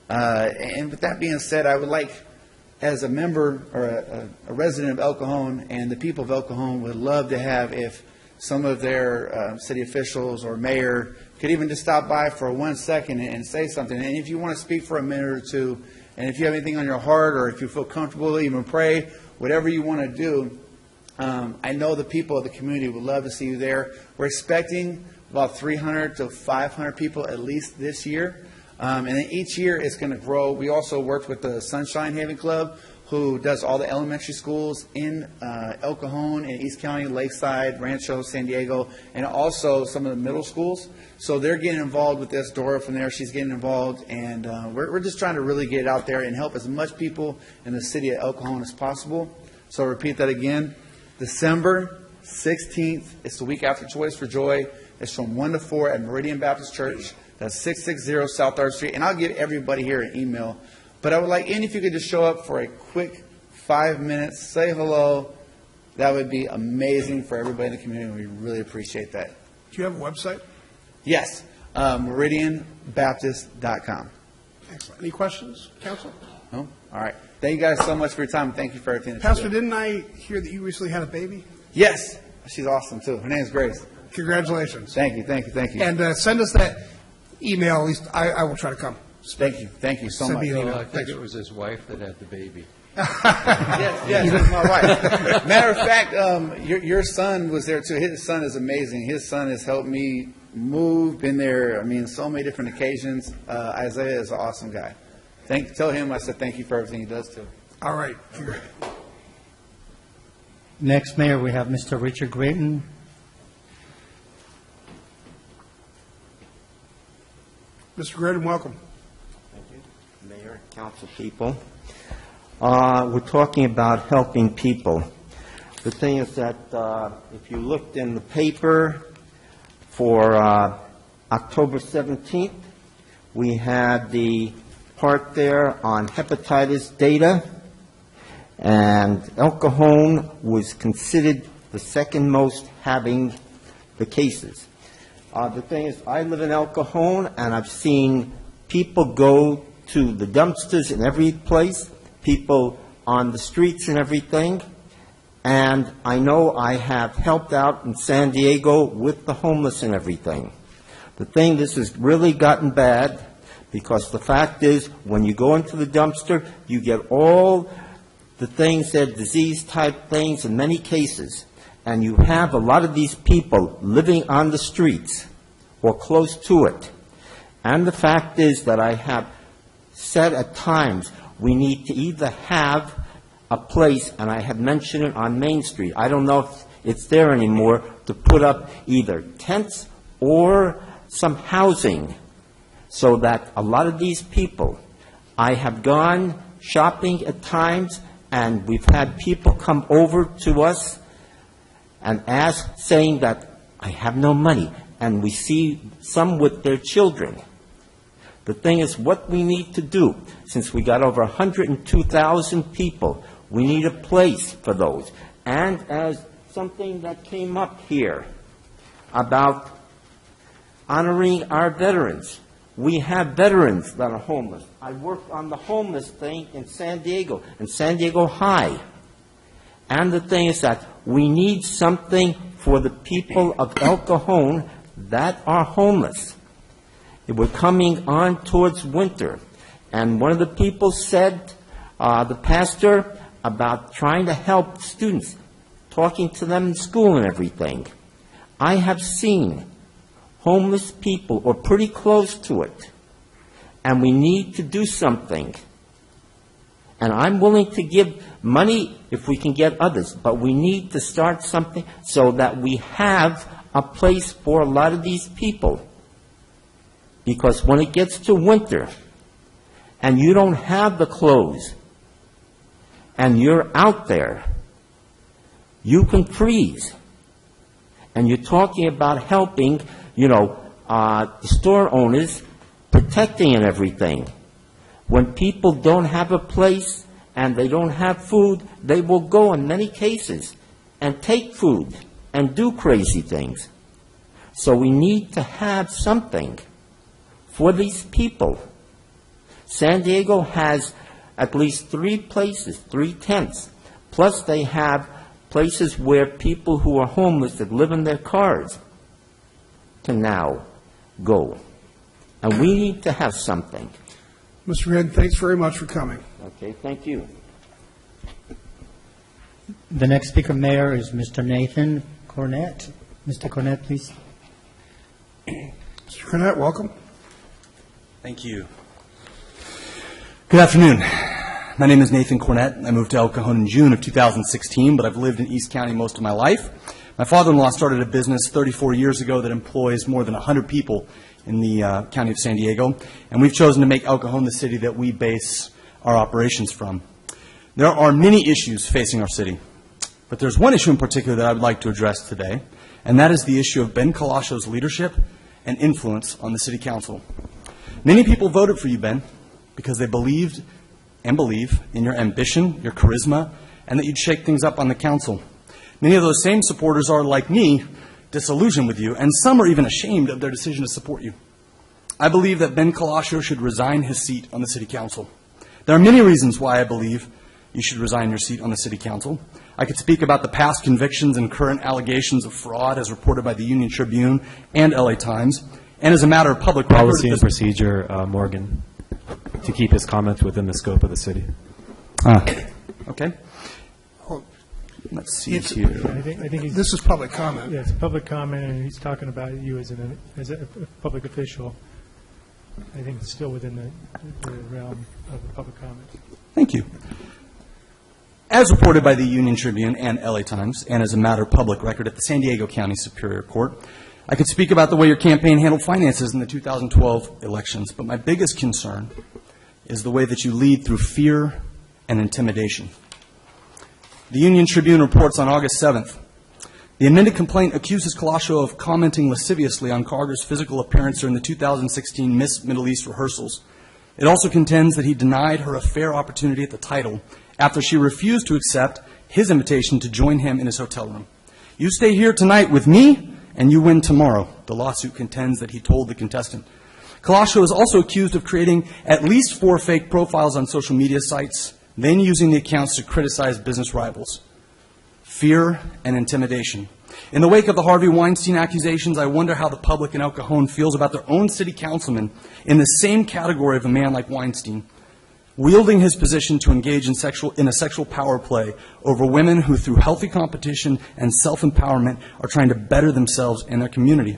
And with that being said, I would like, as a member or a resident of El Cajon, and the people of El Cajon would love to have if some of their city officials or mayor could even just stop by for 1 second and say something. And if you want to speak for a minute or two, and if you have anything on your heart, or if you feel comfortable, even pray, whatever you want to do, I know the people of the community would love to see you there. We're expecting about 300 to 500 people at least this year. And then each year it's going to grow. We also worked with the Sunshine Haven Club, who does all the elementary schools in El Cajon, in East County, Lakeside, Rancho, San Diego, and also some of the middle schools. So they're getting involved with this. Dora from there, she's getting involved. And we're just trying to really get it out there and help as much people in the city of El Cajon as possible. So I'll repeat that again. December 16th, it's the week after Choice for Joy. It's from 1 to 4 at Meridian Baptist Church. That's 660 South 3rd Street. And I'll give everybody here an email. But I would like, and if you could just show up for a quick 5 minutes, say hello, that would be amazing for everybody in the community. We really appreciate that. Do you have a website? Yes, meridianbaptist.com. Excellent. Any questions, Council? No? All right. Thank you guys so much for your time. Thank you for everything. Pastor, didn't I hear that you recently had a baby? Yes. She's awesome, too. Her name's Grace. Congratulations. Thank you. And send us that email. At least I will try to come. Thank you so Send much. me an email. Well, I think it was his wife that had the baby. Yes, it was my wife. Matter of fact, your son was there too. His son is amazing. His son has helped me move, been there, so many different occasions. Isaiah is an awesome guy. Tell him I said thank you for everything he does too. All right. Next, Mayor, we have Mr. Richard Grayton. Mr. Gordon, welcome. Thank you, Mayor, council people. We're talking about helping people. The thing is that if you looked in the paper for October 17th, we had the part there on hepatitis data, and El Cajon was considered the second most having the cases. The thing is, I live in El Cajon, and I've seen people go to the dumpsters in every place, people on the streets and everything, and I know I have helped out in San Diego with the homeless and everything. The thing, this has really gotten bad, because the fact is, when you go into the dumpster, you get all the things that disease-type things in many cases. And you have a lot of these people living on the streets or close to it. And the fact is that I have said at times we need to either have a place, and I have mentioned it on Main Street, I don't know if it's there anymore, to put up either tents or some housing so that a lot of these people, I have gone shopping at times, and we've had people come over to us and ask, saying that I have no money, and we see some with their children. The thing is, what we need to do, since we got over 102,000 people, we need a place for those. And as something that came up here about honoring our veterans, we have veterans that are homeless. I worked on the homeless thing in San Diego High. And the thing is that we need something for the people of El Cajon that are homeless. We're coming on towards winter. And one of the people said, the pastor, about trying to help students, talking to them in school and everything. I have seen homeless people, or pretty close to it, and we need to do something. And I'm willing to give money if we can get others, but we need to start something so that we have a place for a lot of these people. Because when it gets to winter, and you don't have the clothes, and you're out there, you can freeze. And you're talking about helping, the store owners, protecting and everything. When people don't have a place and they don't have food, they will go in many cases and take food and do crazy things. So we need to have something for these people. San Diego has at least 3 places, 3 tents, plus they have places where people who are homeless that live in their cars can now go. And we need to have something. Mr. Green, thanks very much for coming. Okay, thank you. The next speaker, Mayor, is Mr. Nathan Cornett. Mr. Cornett, please. Mr. Cornett, welcome. Thank you. Good afternoon. My name is Nathan Cornett. I moved to El Cajon in June of 2016, but I've lived in East County most of my life. My father-in-law started a business 34 years ago that employs more than 100 people in the county of San Diego, and we've chosen to make El Cajon the city that we base our operations from. There are many issues facing our city, but there's one issue in particular that I would like to address today, and that is the issue of Ben Colascio's leadership and influence on the city council. Many people voted for you, Ben, because they believed and believe in your ambition, your charisma, and that you'd shake things up on the council. Many of those same supporters are, like me, disillusioned with you, and some are even ashamed of their decision to support you. I believe that Ben Colascio should resign his seat on the city council. There are many reasons why I believe you should resign your seat on the city council. I could speak about the past convictions and current allegations of fraud as reported by the Union Tribune and LA Times, and as a matter of public record, Policy and procedure, Morgan, to keep his comments within the scope of the city. Okay. Let's see here. I think he's, This is public comment. yeah, it's a public comment, and he's talking about you as a public official. I think it's still within the realm of the public comment. Thank you. As reported by the Union Tribune and LA Times, and as a matter of public record at the San Diego County Superior Court, I could speak about the way your campaign handled finances in the 2012 elections, but my biggest concern is the way that you lead through fear and intimidation. The Union Tribune reports on August 7th, the amended complaint accuses Colascio of commenting lasciviously on Carter's physical appearance during the 2016 Miss Middle East rehearsals. It also contends that he denied her a fair opportunity at the title after she refused to accept his invitation to join him in his hotel room. You stay here tonight with me, and you win tomorrow. The lawsuit contends that he told the contestant. Colascio is also accused of creating at least 4 fake profiles on social media sites, then using the accounts to criticize business rivals. Fear and intimidation. In the wake of the Harvey Weinstein accusations, I wonder how the public in El Cajon feels about their own city councilman in the same category of a man like Weinstein, wielding his position to engage in a sexual power play over women who, through healthy competition and self-empowerment, are trying to better themselves and their community.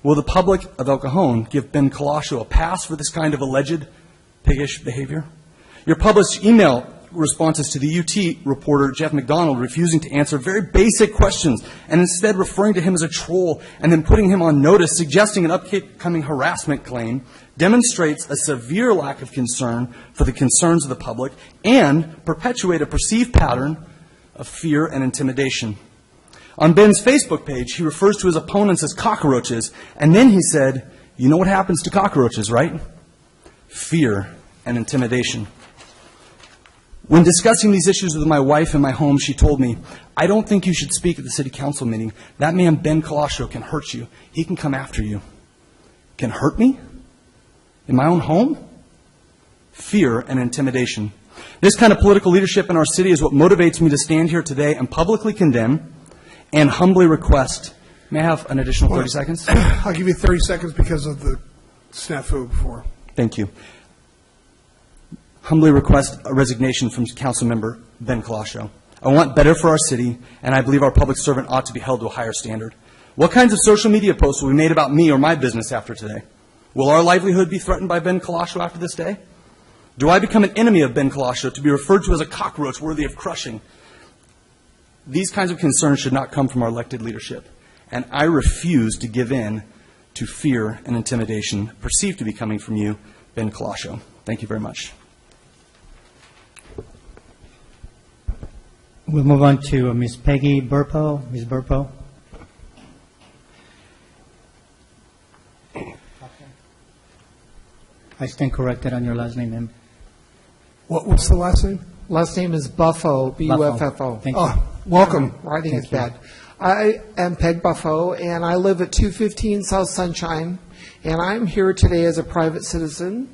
Will the public of El Cajon give Ben Colascio a pass for this kind of alleged piggish behavior? Your published email responses to the UT reporter Jeff McDonald refusing to answer very basic questions and instead referring to him as a troll and then putting him on notice, suggesting an upcoming harassment claim, demonstrates a severe lack of concern for the concerns of the public and perpetuate a perceived pattern of fear and intimidation. On Ben's Facebook page, he refers to his opponents as cockroaches, and then he said, "You know what happens to cockroaches, right? Fear and intimidation." When discussing these issues with my wife in my home, she told me, "I don't think you should speak at the city council meeting. That man, Ben Colascio, can hurt you. He can come after you." Can hurt me? In my own home? Fear and intimidation. This kind of political leadership in our city is what motivates me to stand here today and publicly condemn and humbly request. May I have an additional 30 seconds? I'll give you 30 seconds because of the snafu before. Thank you. Humbly request a resignation from Councilmember Ben Colascio. I want better for our city, and I believe our public servant ought to be held to a higher standard. What kinds of social media posts will be made about me or my business after today? Will our livelihood be threatened by Ben Colascio after this day? Do I become an enemy of Ben Colascio to be referred to as a cockroach worthy of crushing? These kinds of concerns should not come from our elected leadership, and I refuse to give in to fear and intimidation perceived to be coming from you, Ben Colascio. Thank you very much. We'll move on to Ms. Peggy Burpo. Ms. Burpo. I stand corrected on your last name, ma'am. What's the last name? Last name is Buffo, B-U-F-F-O. Thank you. Oh, welcome. Writing is Thank bad. I am Peg Buffo, and I live at 215 South Sunshine, and I'm here today as a private citizen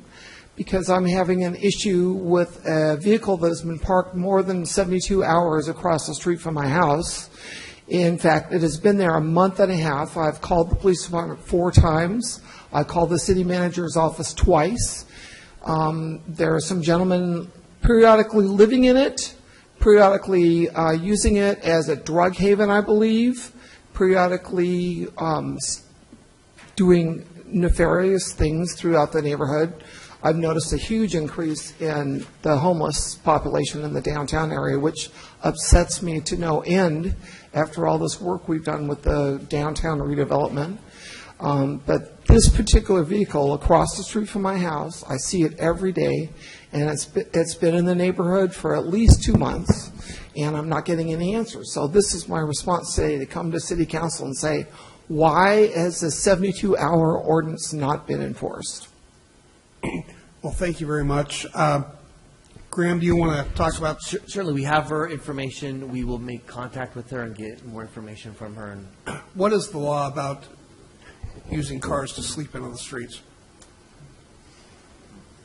because I'm having an issue with a vehicle that has been parked more than 72 hours across the street from my house. In fact, it has been there a month and a half. I've called the police department 4 times. I called the city manager's office twice. There are some gentlemen periodically living in it, periodically using it as a drug haven, I believe, periodically doing nefarious things throughout the neighborhood. I've noticed a huge increase in the homeless population in the downtown area, which upsets me to no end after all this work we've done with the downtown redevelopment. But this particular vehicle across the street from my house, I see it every day, and it's been in the neighborhood for at least 2 months, and I'm not getting any answers. So this is my response today, to come to City Council and say, why has the 72-hour ordinance not been enforced? Well, thank you very much. Graham, do you want to talk about? Certainly, we have her information. We will make contact with her and get more information from her. And What is the law about using cars to sleep in on the streets?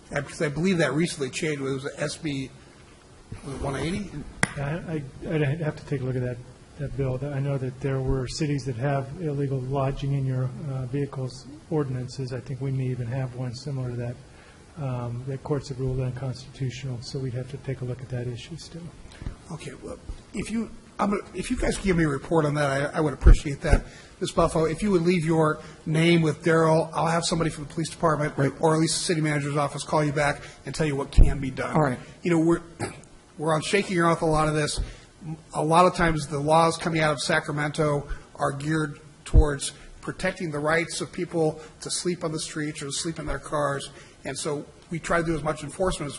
Because I believe that recently changed. It was SB 180. I'd have to take a look at that bill. I know that there were cities that have illegal lodging in your vehicles ordinances. I think we may even have one similar to that. That courts have ruled unconstitutional, so we'd have to take a look at that issue still. Okay. Well, if you guys could give me a report on that, I would appreciate that. Ms. Buffo, if you would leave your name with Daryl, I'll have somebody from the police department or at least the city manager's office call you back and tell you what can be done. All right. You know, we're on shaky ground with a lot of this. A lot of times the laws coming out of Sacramento are geared towards protecting the rights of people to sleep on the streets or to sleep in their cars. And so we try to do as much enforcement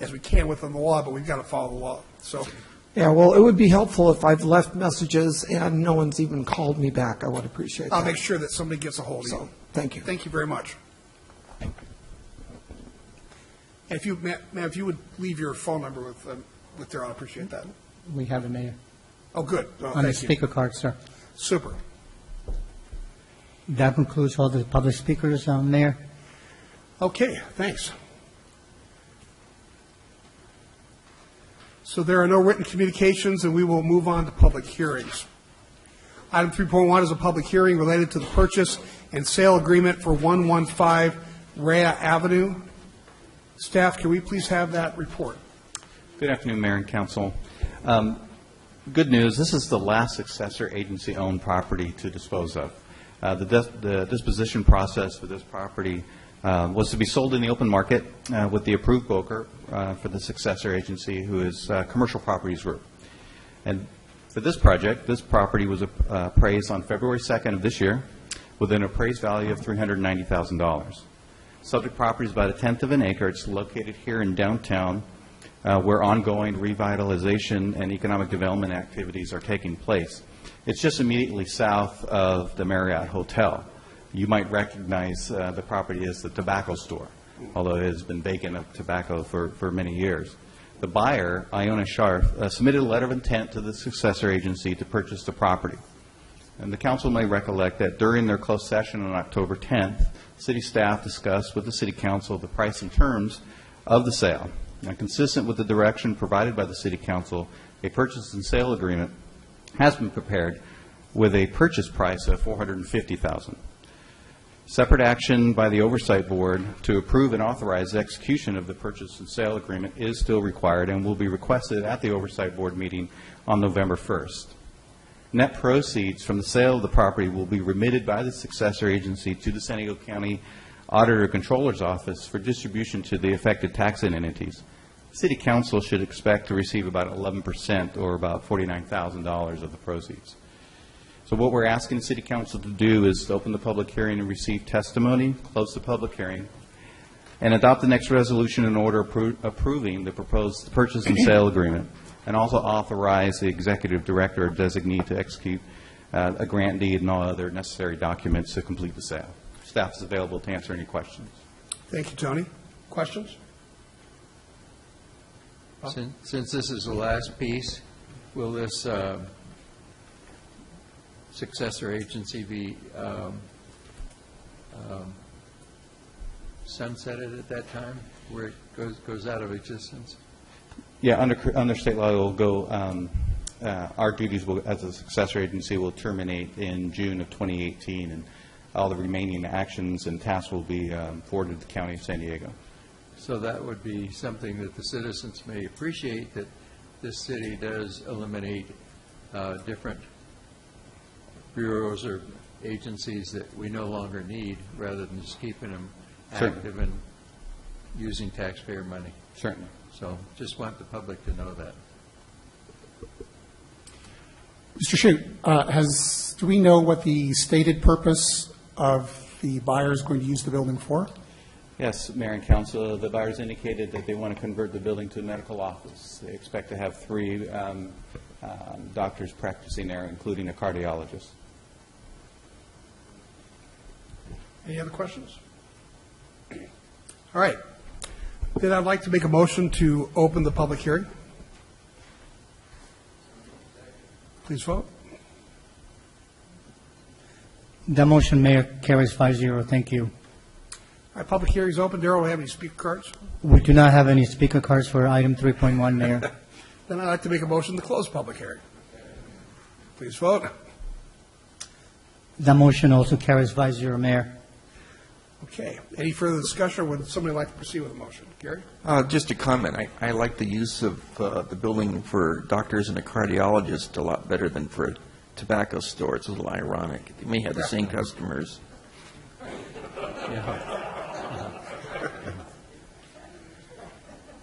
as we can within the law, but we've got to follow the law. So. Yeah, well, it would be helpful if I've left messages and no one's even called me back. I would appreciate that. I'll make sure that somebody gets a hold of you. Thank you. Thank you very much. And if you, ma'am, if you would leave your phone number with Daryl, I'd appreciate that. We have it, Mayor. Oh, good. Oh, On the thank you. speaker card, sir. Super. That concludes all the public speakers, Mayor. Okay, thanks. So there are no written communications, and we will move on to public hearings. Item 3.1 is a public hearing related to the purchase and sale agreement for 115 Rhea Avenue. Staff, can we please have that report? Good afternoon, Mayor and Council. Good news, this is the last successor agency-owned property to dispose of. The disposition process for this property was to be sold in the open market with the approved broker for the successor agency, who is Commercial Properties Group. And for this project, this property was appraised on February 2nd of this year with an appraised value of $390,000. Subject property is about 1/10 of an acre. It's located here in downtown, where ongoing revitalization and economic development activities are taking place. It's just immediately south of the Marriott Hotel. You might recognize the property as the tobacco store, although it has been vacant of tobacco for many years. The buyer, Iona Scharf, submitted a letter of intent to the successor agency to purchase the property. And the council may recollect that during their closed session on October 10th, city staff discussed with the city council the price and terms of the sale. Now, consistent with the direction provided by the city council, a purchase and sale agreement has been prepared with a purchase price of $450,000. Separate action by the Oversight Board to approve and authorize the execution of the purchase and sale agreement is still required and will be requested at the Oversight Board meeting on November 1st. Net proceeds from the sale of the property will be remitted by the successor agency to the San Diego County Auditor Controller's Office for distribution to the affected taxing entities. City Council should expect to receive about 11%, or about $49,000 of the proceeds. So what we're asking the City Council to do is to open the public hearing and receive testimony, close the public hearing, and adopt the next resolution in order approving the proposed purchase and sale agreement, and also authorize the executive director or designee to execute a grant deed and all other necessary documents to complete the sale. Staff is available to answer any questions. Thank you, Tony. Questions? Since this is the last piece, will this successor agency be sunsetted at that time, where it goes out of existence? Yeah, under state law, it will go, our duties will, as a successor agency, will terminate in June of 2018, and all the remaining actions and tasks will be forwarded to the County of San Diego. So that would be something that the citizens may appreciate, that this city does eliminate different bureaus or agencies that we no longer need, rather than just keeping them active and using taxpayer money. Certainly. So just want the public to know that. Mr. Shute, do we know what the stated purpose of the buyer is going to use the building for? Yes, Mayor and Council, the buyers indicated that they want to convert the building to a medical office. They expect to have 3 doctors practicing there, including a cardiologist. Any other questions? All right. Then I'd like to make a motion to open the public hearing. Please vote. The motion, Mayor, carries 5-0. Thank you. All right, public hearing is open. Darrell, we have any speaker cards? We do not have any speaker cards for item 3.1, Mayor. Then I'd like to make a motion to close public hearing. Please vote. The motion also carries 5-0, Mayor. Okay. Any further discussion, or would somebody like to proceed with the motion? Gary? Just a comment. I like the use of the building for doctors and a cardiologist a lot better than for a tobacco store. It's a little ironic. They may have the same customers.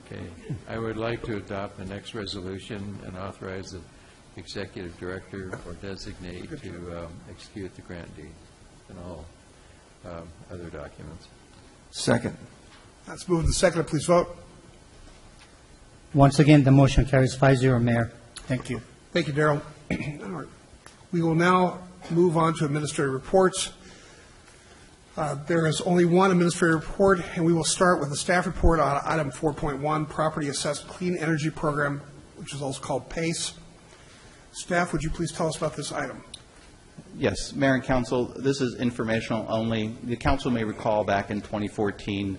Okay. I would like to adopt the next resolution and authorize the executive director or designate to execute the grant deed and all other documents. Second. Let's move to second. Please vote. Once again, the motion carries 5-0, Mayor. Thank you. Thank you, Darrell. All right. We will now move on to administrative reports. There is only one administrative report, and we will start with the staff report on item 4.1, Property Assessed Clean Energy Program, which is also called PACE. Staff, would you please tell us about this item? Yes, Mayor and Council, this is informational only. The Council may recall back in 2014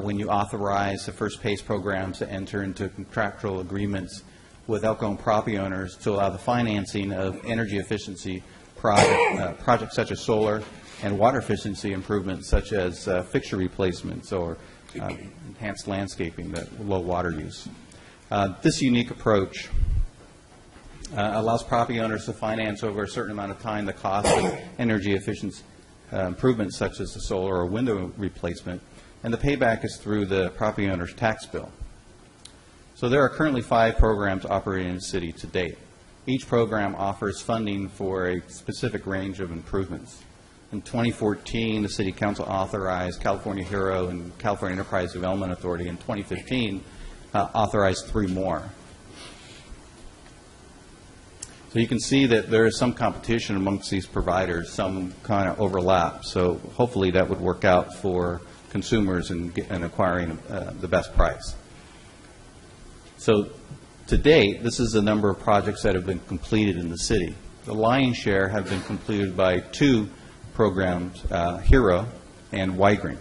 when you authorized the first PACE programs to enter into contractual agreements with El Cajon property owners to allow the financing of energy efficiency projects such as solar and water efficiency improvements such as fixture replacements or enhanced landscaping, low water use. This unique approach allows property owners to finance over a certain amount of time the cost of energy efficiency improvements such as the solar or window replacement, and the payback is through the property owner's tax bill. So there are currently 5 programs operating in the city to date. Each program offers funding for a specific range of improvements. In 2014, the City Council authorized California Hero and California Enterprise Development Authority. In 2015, authorized 3 more. So you can see that there is some competition amongst these providers, some kind of overlap. So hopefully that would work out for consumers in acquiring the best price. So to date, this is the number of projects that have been completed in the city. The lion's share have been completed by 2 programs, Hero and Wygreen.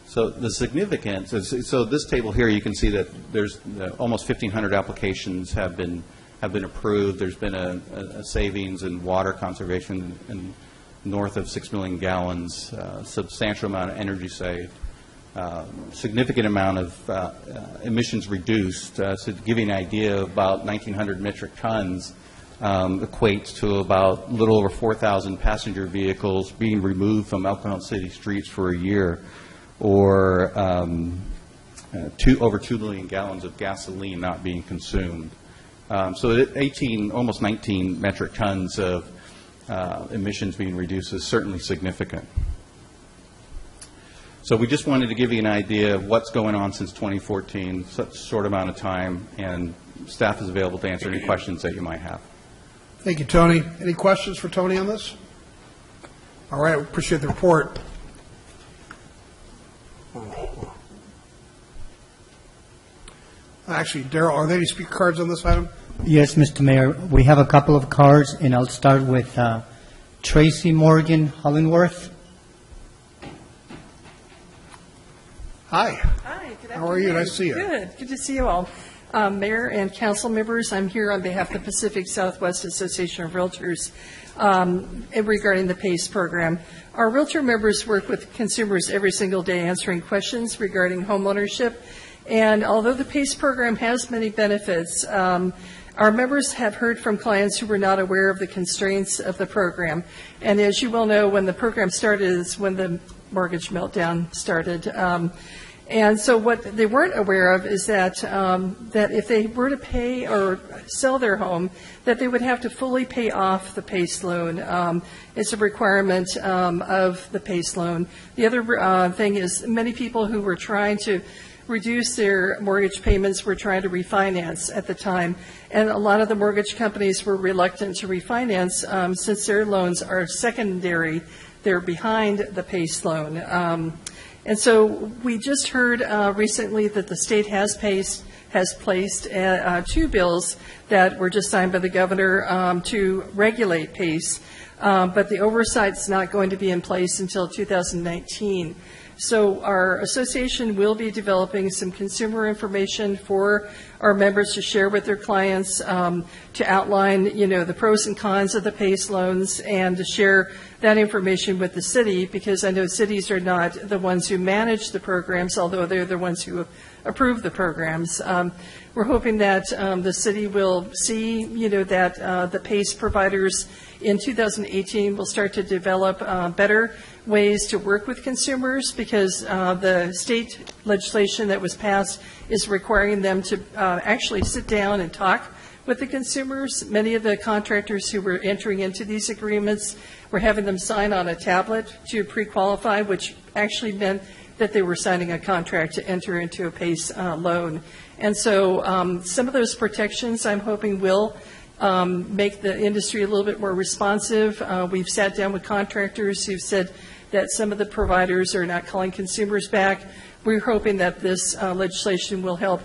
So the significance is, so this table here, you can see that there's almost 1,500 applications have been approved. There's been a savings in water conservation in north of 6 million gallons, substantial amount of energy saved, significant amount of emissions reduced. So to give you an idea, about 1,900 metric tons equates to about a little over 4,000 passenger vehicles being removed from El Cajon City streets for a year, or over 2 million gallons of gasoline not being consumed. So 18, almost 19 metric tons of emissions being reduced is certainly significant. So we just wanted to give you an idea of what's going on since 2014, such a short amount of time, and staff is available to answer any questions that you might have. Thank you, Tony. Any questions for Tony on this? All right, we appreciate the report. Actually, Darrell, are there any speaker cards on this item? Yes, Mr. Mayor, we have a couple of cards, and I'll start with Tracy Morgan Hollingworth. Hi. Hi, good afternoon. How are you? Nice to see you. Good to see you all. Mayor and council members, I'm here on behalf of the Pacific Southwest Association of Realtors regarding the PACE program. Our realtor members work with consumers every single day answering questions regarding home ownership, and although the PACE program has many benefits, our members have heard from clients who were not aware of the constraints of the program. And as you well know, when the program started is when the mortgage meltdown started. And so what they weren't aware of is that that if they were to pay or sell their home, that they would have to fully pay off the PACE loan. It's a requirement of the PACE loan. The other thing is many people who were trying to reduce their mortgage payments were trying to refinance at the time. And a lot of the mortgage companies were reluctant to refinance since their loans are secondary. They're behind the PACE loan. And so we just heard recently that the state has placed two bills that were just signed by the governor to regulate PACE, but the oversight's not going to be in place until 2019. So our association will be developing some consumer information for our members to share with their clients, to outline, the pros and cons of the PACE loans, and to share that information with the city, because I know cities are not the ones who manage the programs, although they're the ones who approve the programs. We're hoping that the city will see, that the PACE providers in 2018 will start to develop better ways to work with consumers, because the state legislation that was passed is requiring them to actually sit down and talk with the consumers. Many of the contractors who were entering into these agreements were having them sign on a tablet to pre-qualify, which actually meant that they were signing a contract to enter into a PACE loan. And so some of those protections I'm hoping will make the industry a little bit more responsive. We've sat down with contractors who've said that some of the providers are not calling consumers back. We're hoping that this legislation will help,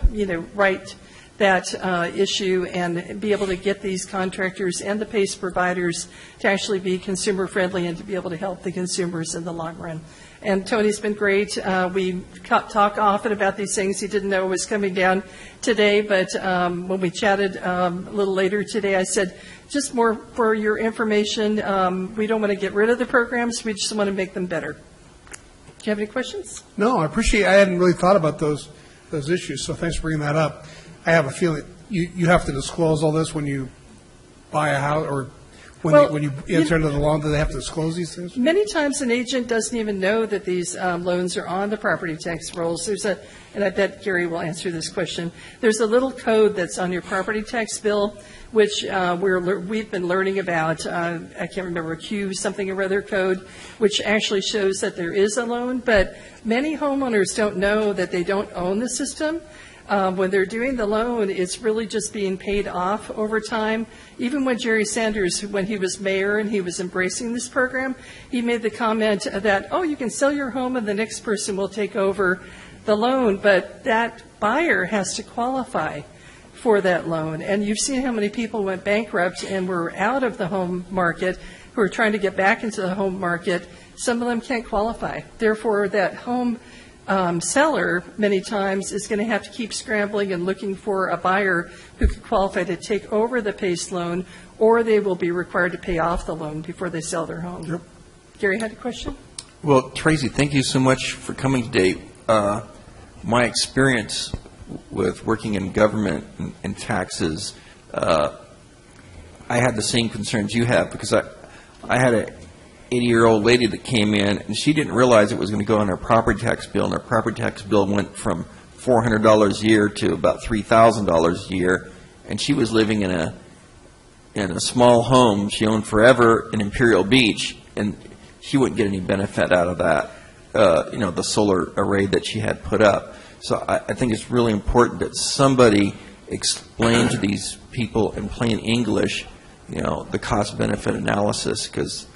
right that issue and be able to get these contractors and the PACE providers to actually be consumer friendly and to be able to help the consumers in the long run. And Tony's been great. We talk often about these things. He didn't know it was coming down today, but when we chatted a little later today, I said, just more for your information, we don't want to get rid of the programs. We just want to make them better. Do you have any questions? No, I hadn't really thought about those issues, so thanks for bringing that up. I have a feeling you have to disclose all this when you buy a house, or when you enter into the loan. Do they have to disclose these things? Many times an agent doesn't even know that these loans are on the property tax rolls. And I bet Gary will answer this question. There's a little code that's on your property tax bill, which we've been learning about. I can't remember, Q something or other code, which actually shows that there is a loan. But many homeowners don't know that they don't own the system. When they're doing the loan, it's really just being paid off over time. Even when Jerry Sanders, when he was mayor and he was embracing this program, he made the comment that, you can sell your home and the next person will take over the loan, but that buyer has to qualify for that loan. And you've seen how many people went bankrupt and were out of the home market who are trying to get back into the home market. Some of them can't qualify. Therefore, that home seller many times is going to have to keep scrambling and looking for a buyer who could qualify to take over the PACE loan, or they will be required to pay off the loan before they sell their home. Yep. Gary had a question? Well, Tracy, thank you so much for coming today. My experience with working in government and taxes, I had the same concerns you have, because I had a 80-year-old lady that came in, and she didn't realize it was going to go on her property tax bill, and her property tax bill went from $400 a year to about $3,000 a year, and she was living in a small home she owned forever in Imperial Beach, and she wouldn't get any benefit out of that, the solar array that she had put up. So I think it's really important that somebody explain to these people in plain English, the cost-benefit analysis, because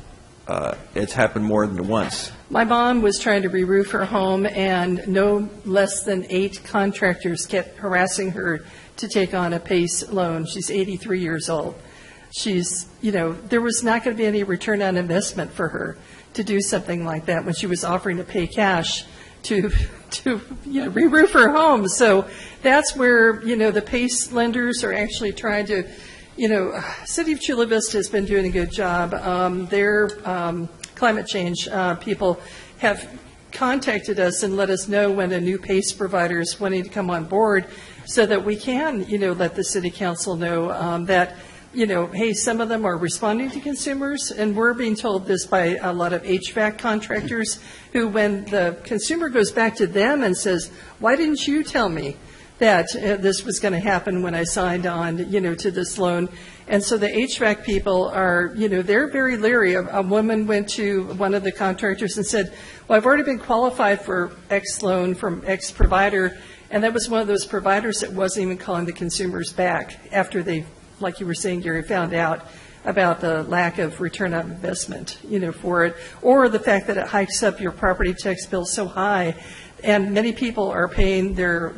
it's happened more than once. My mom was trying to re-roof her home, and no less than 8 contractors kept harassing her to take on a PACE loan. She's 83 years old. There was not going to be any return on investment for her to do something like that when she was offering to pay cash to re-roof her home. So that's where, the PACE lenders are actually trying to, City of Chula Vista has been doing a good job. Their climate change people have contacted us and let us know when a new PACE provider is wanting to come on board so that we can, let the city council know that, hey, some of them are responding to consumers, and we're being told this by a lot of HVAC contractors who, when the consumer goes back to them and says, why didn't you tell me that this was going to happen when I signed on, to this loan? And so the HVAC people are, they're very leery. A woman went to one of the contractors and said, well, I've already been qualified for X loan from X provider, and that was one of those providers that wasn't even calling the consumers back after they, like you were saying, Gary, found out about the lack of return on investment, for it, or the fact that it hikes up your property tax bill so high. And many people are paying their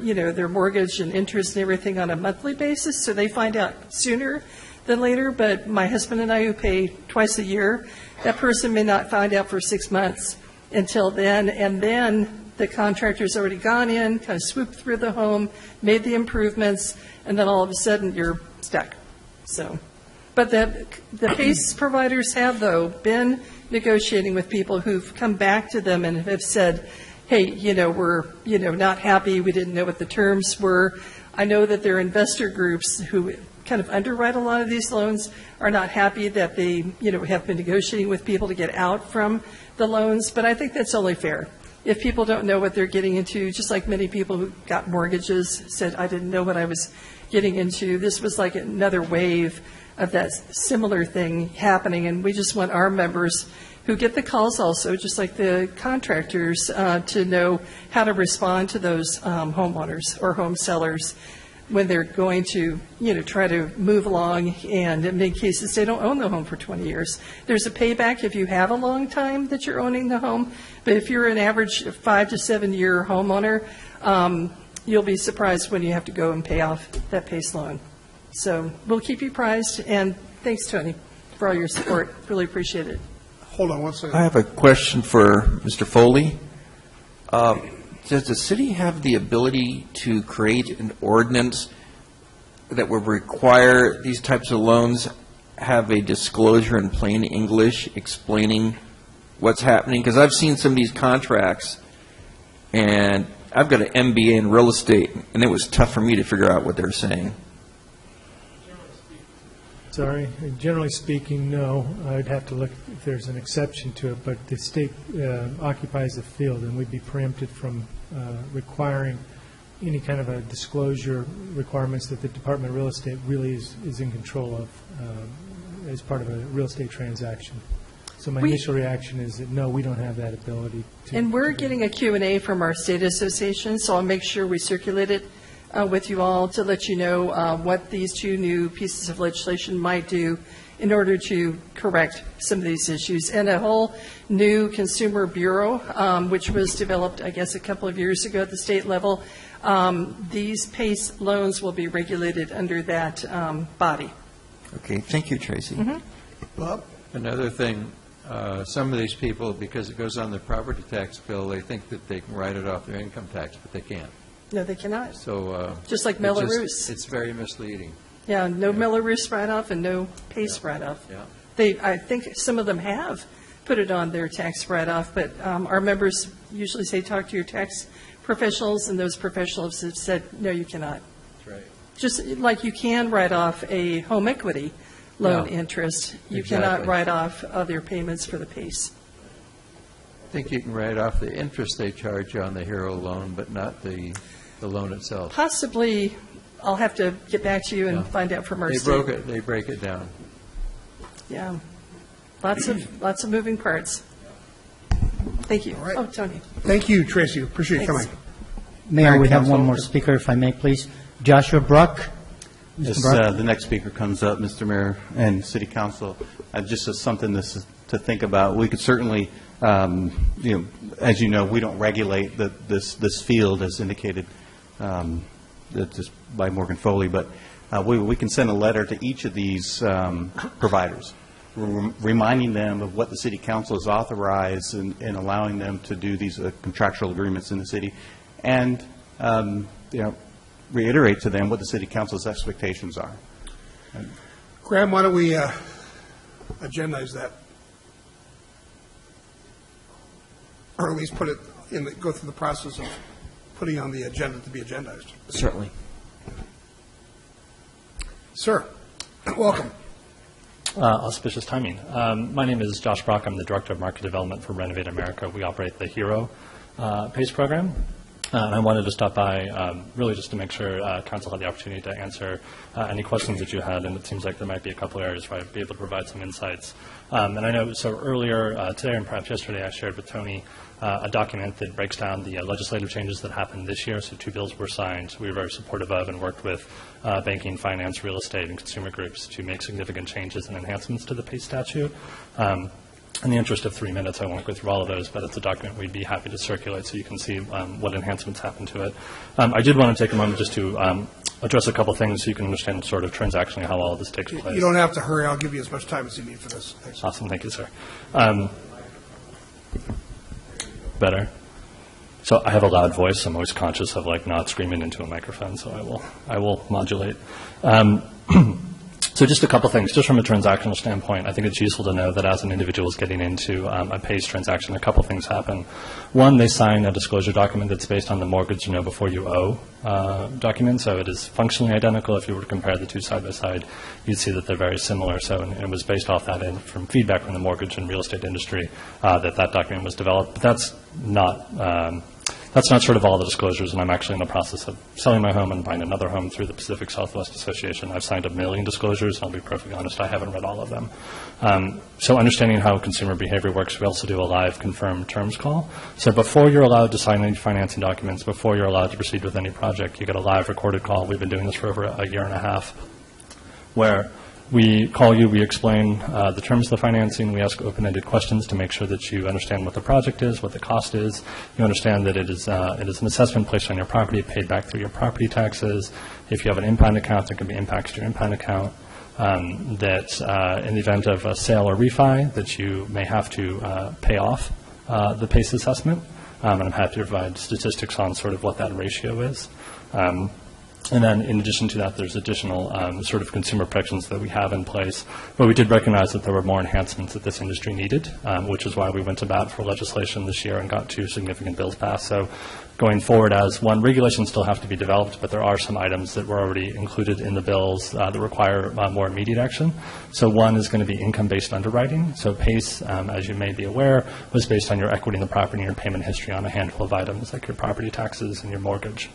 mortgage and interest and everything on a monthly basis, so they find out sooner than later. But my husband and I, who pay twice a year, that person may not find out for 6 months until then. And then the contractor's already gone in, kind of swooped through the home, made the improvements, and then all of a sudden you're stuck. So, but the PACE providers have, though, been negotiating with people who've come back to them and have said, hey, we're, not happy. We didn't know what the terms were. I know that there are investor groups who kind of underwrite a lot of these loans are not happy that they, have been negotiating with people to get out from the loans. But I think that's only fair. If people don't know what they're getting into, just like many people who got mortgages said, I didn't know what I was getting into. This was like another wave of that similar thing happening. And we just want our members who get the calls also, just like the contractors, to know how to respond to those homeowners or home sellers when they're going to, try to move along, and in many cases they don't own the home for 20 years. There's a payback if you have a long time that you're owning the home, but if you're an average 5 to 7 year homeowner, you'll be surprised when you have to go and pay off that PACE loan. So we'll keep you apprised, and thanks, Tony, for all your support. Really appreciate it. Hold on one second. I have a question for Mr. Foley. Does the city have the ability to create an ordinance that would require these types of loans have a disclosure in plain English explaining what's happening? Because I've seen some of these contracts, and I've got an MBA in real estate, and it was tough for me to figure out what they're saying. Sorry. Generally speaking, no. I'd have to look if there's an exception to it, but the state occupies the field, and we'd be preempted from requiring any kind of a disclosure requirements that the Department of Real Estate really is in control of as part of a real estate transaction. So my initial reaction is that, no, we don't have that ability. And we're getting a Q&A from our state association, so I'll make sure we circulate it with you all to let you know what these 2 new pieces of legislation might do in order to correct some of these issues. And a whole new consumer bureau, which was developed, I guess, a couple of years ago at the state level. These PACE loans will be regulated under that body. Okay, thank you, Tracy. Bob? Another thing, some of these people, because it goes on their property tax bill, they think that they can write it off their income tax, but they can't. No, they cannot. So just like Melrose. It's very misleading. Yeah, no Melrose write-off and no PACE write-off. Yeah. I think some of them have put it on their tax write-off, but our members usually say talk to your tax professionals, and those professionals have said, no, you cannot. That's right. Just like you can write off a home equity loan interest, you cannot write off other payments for the PACE. I think you can write off the interest they charge you on the HERO loan, but not the loan itself. Possibly, I'll have to get back to you and find out from our state. They break it down. Yeah, lots of moving parts. Thank you. All right. Oh, Tony. Thank you, Tracy. Appreciate you coming. Mayor, we have one more speaker, if I may, please. Joshua Bruck. Yes, the next speaker comes up, Mr. Mayor and City Council. Just as something this to think about. We could certainly, as you know, we don't regulate this field as indicated just by Morgan Foley, but we can send a letter to each of these providers, reminding them of what the city council has authorized and allowing them to do these contractual agreements in the city, and reiterate to them what the city council's expectations are. Graham, why don't we agendize that? Or at least put it go through the process of putting on the agenda to be agendized. Certainly. Sir, welcome. Auspicious timing. My name is Josh Brock. I'm the Director of Market Development for Renovate America. We operate the HERO PACE program. And I wanted to stop by really just to make sure Council had the opportunity to answer any questions that you had, and it seems like there might be a couple areas where I'd be able to provide some insights. And I know, so earlier today and perhaps yesterday, I shared with Tony a document that breaks down the legislative changes that happened this year. So 2 bills were signed. We were very supportive of and worked with banking, finance, real estate, and consumer groups to make significant changes and enhancements to the PACE statute. In the interest of 3 minutes, I won't go through all of those, but it's a document we'd be happy to circulate so you can see what enhancements happened to it. I did want to take a moment just to address a couple things so you can understand sort of transactionally how all of this takes place. You don't have to hurry. I'll give you as much time as you need for this. Thanks. Awesome. Thank you, sir. Better? So I have a loud voice. I'm always conscious of not screaming into a microphone, so I will modulate. So just a couple things, just from a transactional standpoint, I think it's useful to know that as an individual is getting into a PACE transaction, a couple things happen. One, they sign a disclosure document that's based on the mortgage before you owe document, so it is functionally identical. If you were to compare the two side by side, you'd see that they're very similar. So and it was based off that and from feedback from the mortgage and real estate industry that document was developed. But that's not sort of all the disclosures, and I'm actually in the process of selling my home and buying another home through the Pacific Southwest Association. I've signed 1 million disclosures, and I'll be perfectly honest, I haven't read all of them. So understanding how consumer behavior works, we also do a live confirmed terms call. So before you're allowed to sign any financing documents, before you're allowed to proceed with any project, you get a live recorded call. We've been doing this for over a year and a half, where we call you, we explain the terms of the financing, we ask open-ended questions to make sure that you understand what the project is, what the cost is, you understand that it is an assessment placed on your property, paid back through your property taxes. If you have an impound account, there can be impacts to your impound account. That in the event of a sale or refi, that you may have to pay off the PACE assessment, and I'm happy to provide statistics on sort of what that ratio is. And then in addition to that, there's additional sort of consumer protections that we have in place. But we did recognize that there were more enhancements that this industry needed, which is why we went to bat for legislation this year and got 2 significant bills passed. So going forward, as one, regulations still have to be developed, but there are some items that were already included in the bills that require more immediate action. So one is going to be income-based underwriting. So PACE, as you may be aware, was based on your equity in the property and your payment history on a handful of items like your property taxes and your mortgage.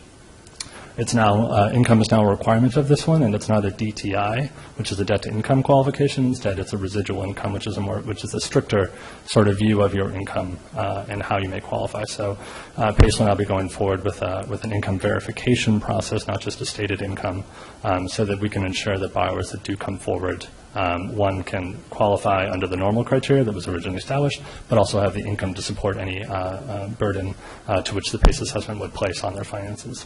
It's now, income is now a requirement of this one, and it's not a DTI, which is a debt-to-income qualification. Instead, it's a residual income, which is a stricter sort of view of your income and how you may qualify. So PACE will now be going forward with an income verification process, not just a stated income, so that we can ensure that borrowers that do come forward, one, can qualify under the normal criteria that was originally established, but also have the income to support any burden to which the PACE assessment would place on their finances.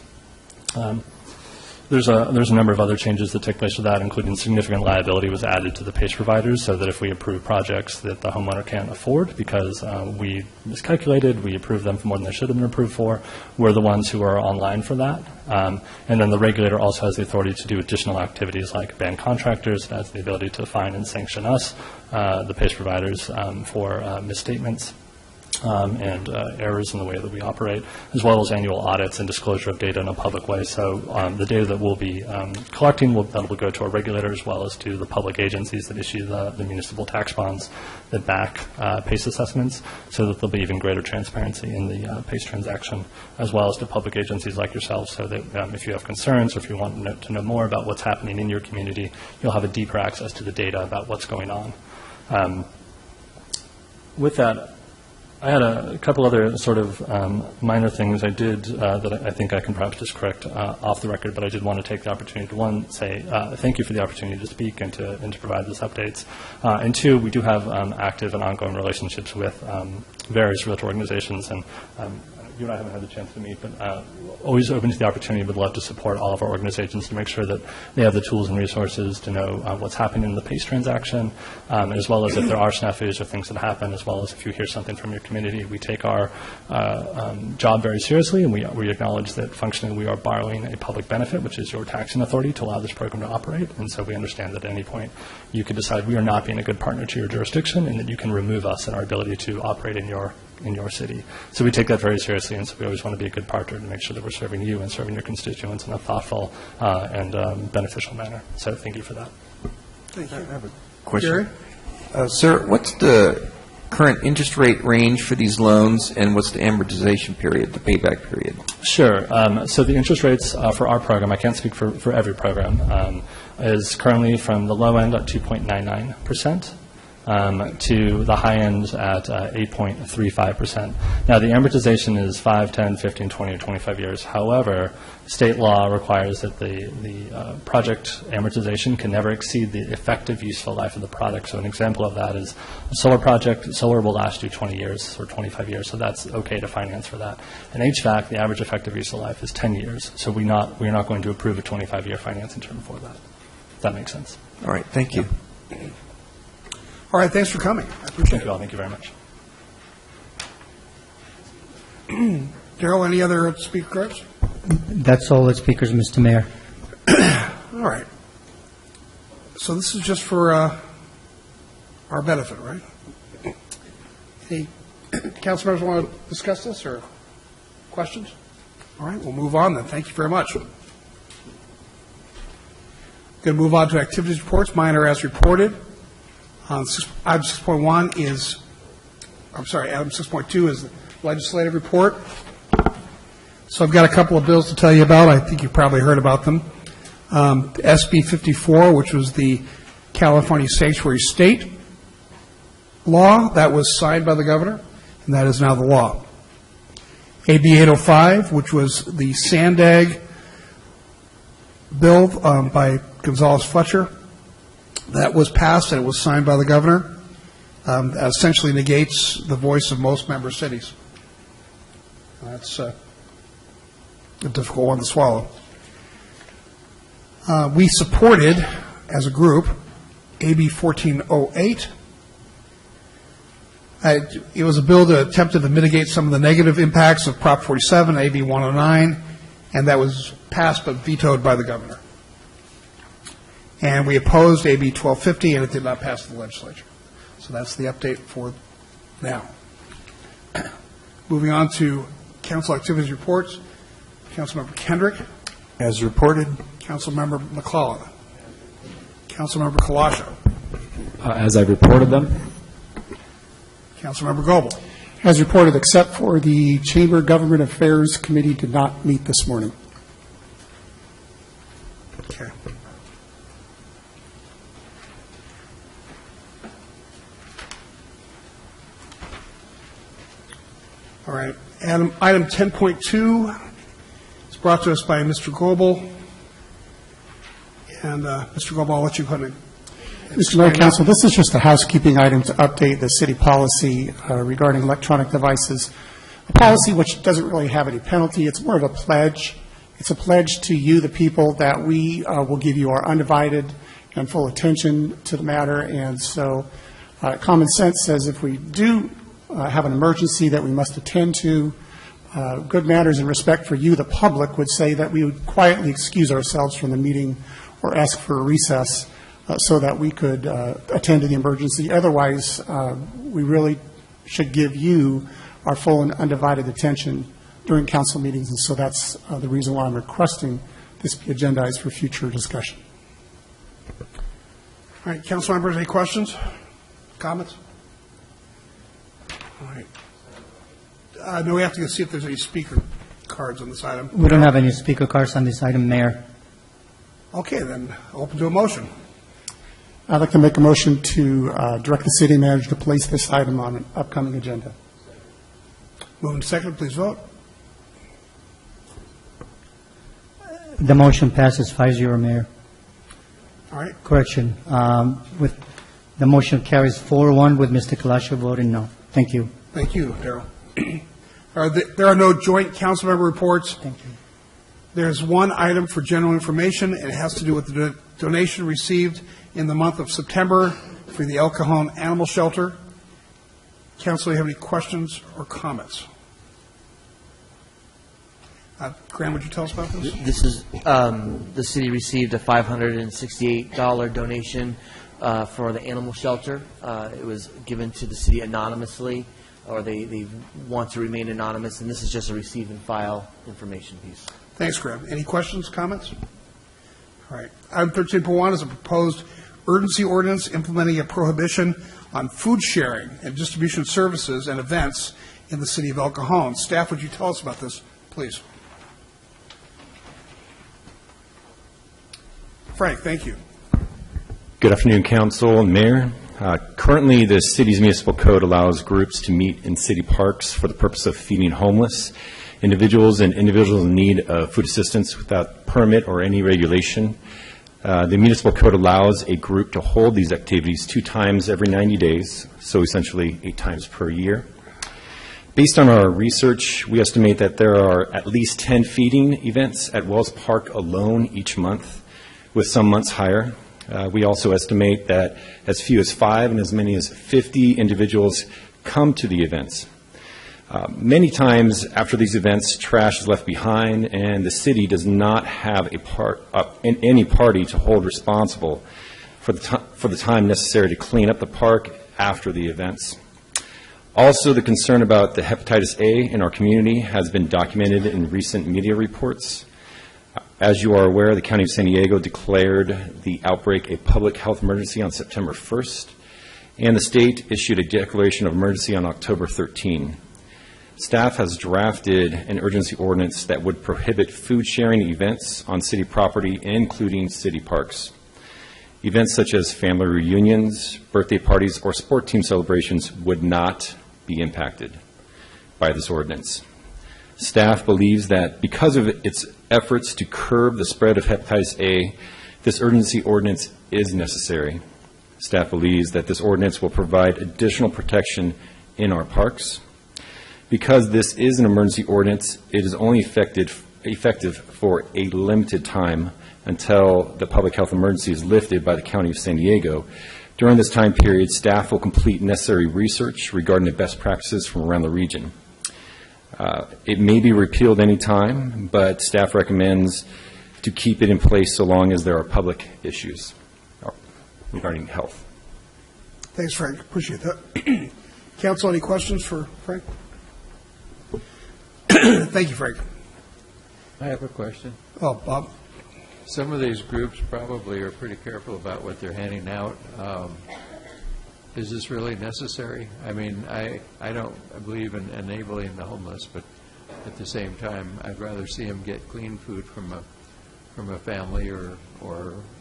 There's a number of other changes that take place with that, including significant liability was added to the PACE providers so that if we approve projects that the homeowner can't afford because we miscalculated, we approved them for more than they should have been approved for, we're the ones who are online for that. And then the regulator also has the authority to do additional activities like ban contractors. It has the ability to fine and sanction us, the PACE providers, for misstatements. And errors in the way that we operate, as well as annual audits and disclosure of data in a public way. So the data that we'll be collecting will go to our regulator as well as to the public agencies that issue the municipal tax bonds that back PACE assessments, so that there'll be even greater transparency in the PACE transaction, as well as to public agencies like yourselves, so that if you have concerns or if you want to know more about what's happening in your community, you'll have a deeper access to the data about what's going on. With that, I had a couple other sort of minor things I did that I think I can perhaps just correct off the record, but I did want to take the opportunity to, one, say thank you for the opportunity to speak and to provide these updates. And two, we do have active and ongoing relationships with various realtor organizations, and you and I haven't had the chance to meet, but always open to the opportunity. Would love to support all of our organizations to make sure that they have the tools and resources to know what's happening in the PACE transaction, as well as if there are snafus or things that happen, as well as if you hear something from your community. We take our job very seriously, and we acknowledge that functionally we are borrowing a public benefit, which is your taxing authority, to allow this program to operate. And so we understand that at any point you could decide we are not being a good partner to your jurisdiction, and that you can remove us and our ability to operate in your city. So we take that very seriously, and so we always want to be a good partner to make sure that we're serving you and serving your constituents in a thoughtful and beneficial manner. So thank you for that. Thank you. I have a question. Sir, what's the current interest rate range for these loans, and what's the amortization period, the payback period? Sure. So the interest rates for our program, I can't speak for every program, is currently from the low end at 2.99%. To the high end at 8.35%. Now, the amortization is 5, 10, 15, 20, or 25 years. However, state law requires that the project amortization can never exceed the effective useful life of the product. So an example of that is a solar project. Solar will last you 20 years or 25 years, so that's okay to finance for that. And HVAC, the average effective useful life is 10 years, so we're not going to approve a 25-year financing term for that. If that makes sense. All right, thank you. All right, thanks for coming. I appreciate Thank you all. Thank you very much. Darrell, any other speaker cards? That's all the speakers, Mr. Mayor. All right. So this is just for our benefit, right? Any council members want to discuss this or questions? All right, we'll move on then. Thank you very much. Going to move on to activities reports. Mine are as reported. Item 6.1 is, item 6.2 is the legislative report. So I've got a couple of bills to tell you about. I think you've probably heard about them. SB 54, which was the California Sanctuary State law, that was signed by the governor, and that is now the law. AB 805, which was the Sandag bill by Gonzalez-Fletcher, that was passed and it was signed by the governor. Essentially negates the voice of most member cities. That's a difficult one to swallow. We supported, as a group, AB 1408. It was a bill that attempted to mitigate some of the negative impacts of Prop 47, AB 109, and that was passed but vetoed by the governor. And we opposed AB 1250, and it did not pass the legislature. So that's the update for now. Moving on to council activities reports. Councilmember Kendrick. As reported. Councilmember McClellan. Councilmember Kalasha. As I reported them. Councilmember Goebel. As reported, except for the Chamber Government Affairs Committee did not meet this morning. Okay. All right. Item 10.2 is brought to us by Mr. Goebel. And Mr. Goebel, I'll let you put it. Mr. Mayor, Council, this is just a housekeeping item to update the city policy regarding electronic devices. A policy which doesn't really have any penalty. It's more of a pledge. It's a pledge to you, the people, that we will give you our undivided and full attention to the matter. And so common sense says if we do have an emergency that we must attend to, good manners and respect for you, the public, would say that we would quietly excuse ourselves from the meeting or ask for a recess so that we could attend to the emergency. Otherwise, we really should give you our full and undivided attention during council meetings, and so that's the reason why I'm requesting this be agendized for future discussion. All right, council members, any questions, comments? All right. No, we have to go see if there's any speaker cards on this item. We don't have any speaker cards on this item, Mayor. Okay, then open to a motion. I'd like to make a motion to direct the city manager to place this item on an upcoming agenda. Moving second, please vote. The motion passes 5-0, Mayor. All right. Correction. With the motion carries 4-1 with Mr. Kalasha voting no. Thank you. Thank you, Darrell. There are no joint council member reports. Thank you. There's one item for general information, and it has to do with the donation received in the month of September for the El Cajon Animal Shelter. Council, do you have any questions or comments? Graham, would you tell us about this? This is, the city received a $568 donation for the animal shelter. It was given to the city anonymously, or they want to remain anonymous, and this is just a receive and file information piece. Thanks, Graham. Any questions, comments? All right. Item 13.1 is a proposed urgency ordinance implementing a prohibition on food sharing and distribution services and events in the city of El Cajon. Staff, would you tell us about this, please? Frank, thank you. Good afternoon, Council and Mayor. Currently, the city's municipal code allows groups to meet in city parks for the purpose of feeding homeless individuals and individuals in need of food assistance without permit or any regulation. The municipal code allows a group to hold these activities 2 times every 90 days, so essentially 8 times per year. Based on our research, we estimate that there are at least 10 feeding events at Wells Park alone each month, with some months higher. We also estimate that as few as 5 and as many as 50 individuals come to the events. Many times after these events, trash is left behind, and the city does not have any party to hold responsible for the time necessary to clean up the park after the events. Also, the concern about the hepatitis A in our community has been documented in recent media reports. As you are aware, the County of San Diego declared the outbreak a public health emergency on September 1st, and the state issued a declaration of emergency on October 13. Staff has drafted an urgency ordinance that would prohibit food sharing events on city property, including city parks. Events such as family reunions, birthday parties, or sport team celebrations would not be impacted by this ordinance. Staff believes that because of its efforts to curb the spread of hepatitis A, this urgency ordinance is necessary. Staff believes that this ordinance will provide additional protection in our parks. Because this is an emergency ordinance, it is only effective for a limited time until the public health emergency is lifted by the County of San Diego. During this time period, staff will complete necessary research regarding the best practices from around the region. It may be repealed any time, but staff recommends to keep it in place so long as there are public issues regarding health. Thanks, Frank. Appreciate that. Council, any questions for Frank? Thank you, Frank. I have a question. Oh, Bob. Some of these groups probably are pretty careful about what they're handing out. Is this really necessary? I mean, I don't believe in enabling the homeless, but at the same time, I'd rather see them get clean food from a family or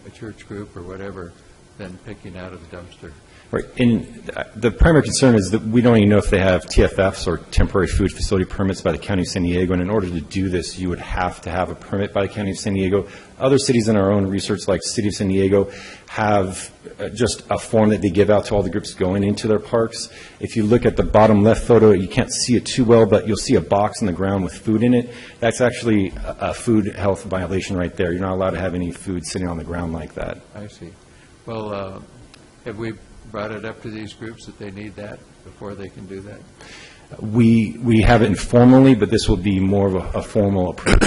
a church group or whatever than picking out of the dumpster. Right. And the primary concern is that we don't even know if they have TFFs or temporary food facility permits by the County of San Diego. And in order to do this, you would have to have a permit by the County of San Diego. Other cities in our own research, like the City of San Diego, have just a form that they give out to all the groups going into their parks. If you look at the bottom left photo, you can't see it too well, but you'll see a box on the ground with food in it. That's actually a food health violation right there. You're not allowed to have any food sitting on the ground like that. I see. Well, have we brought it up to these groups that they need that before they can do that? We have it informally, but this will be more of a formal approach.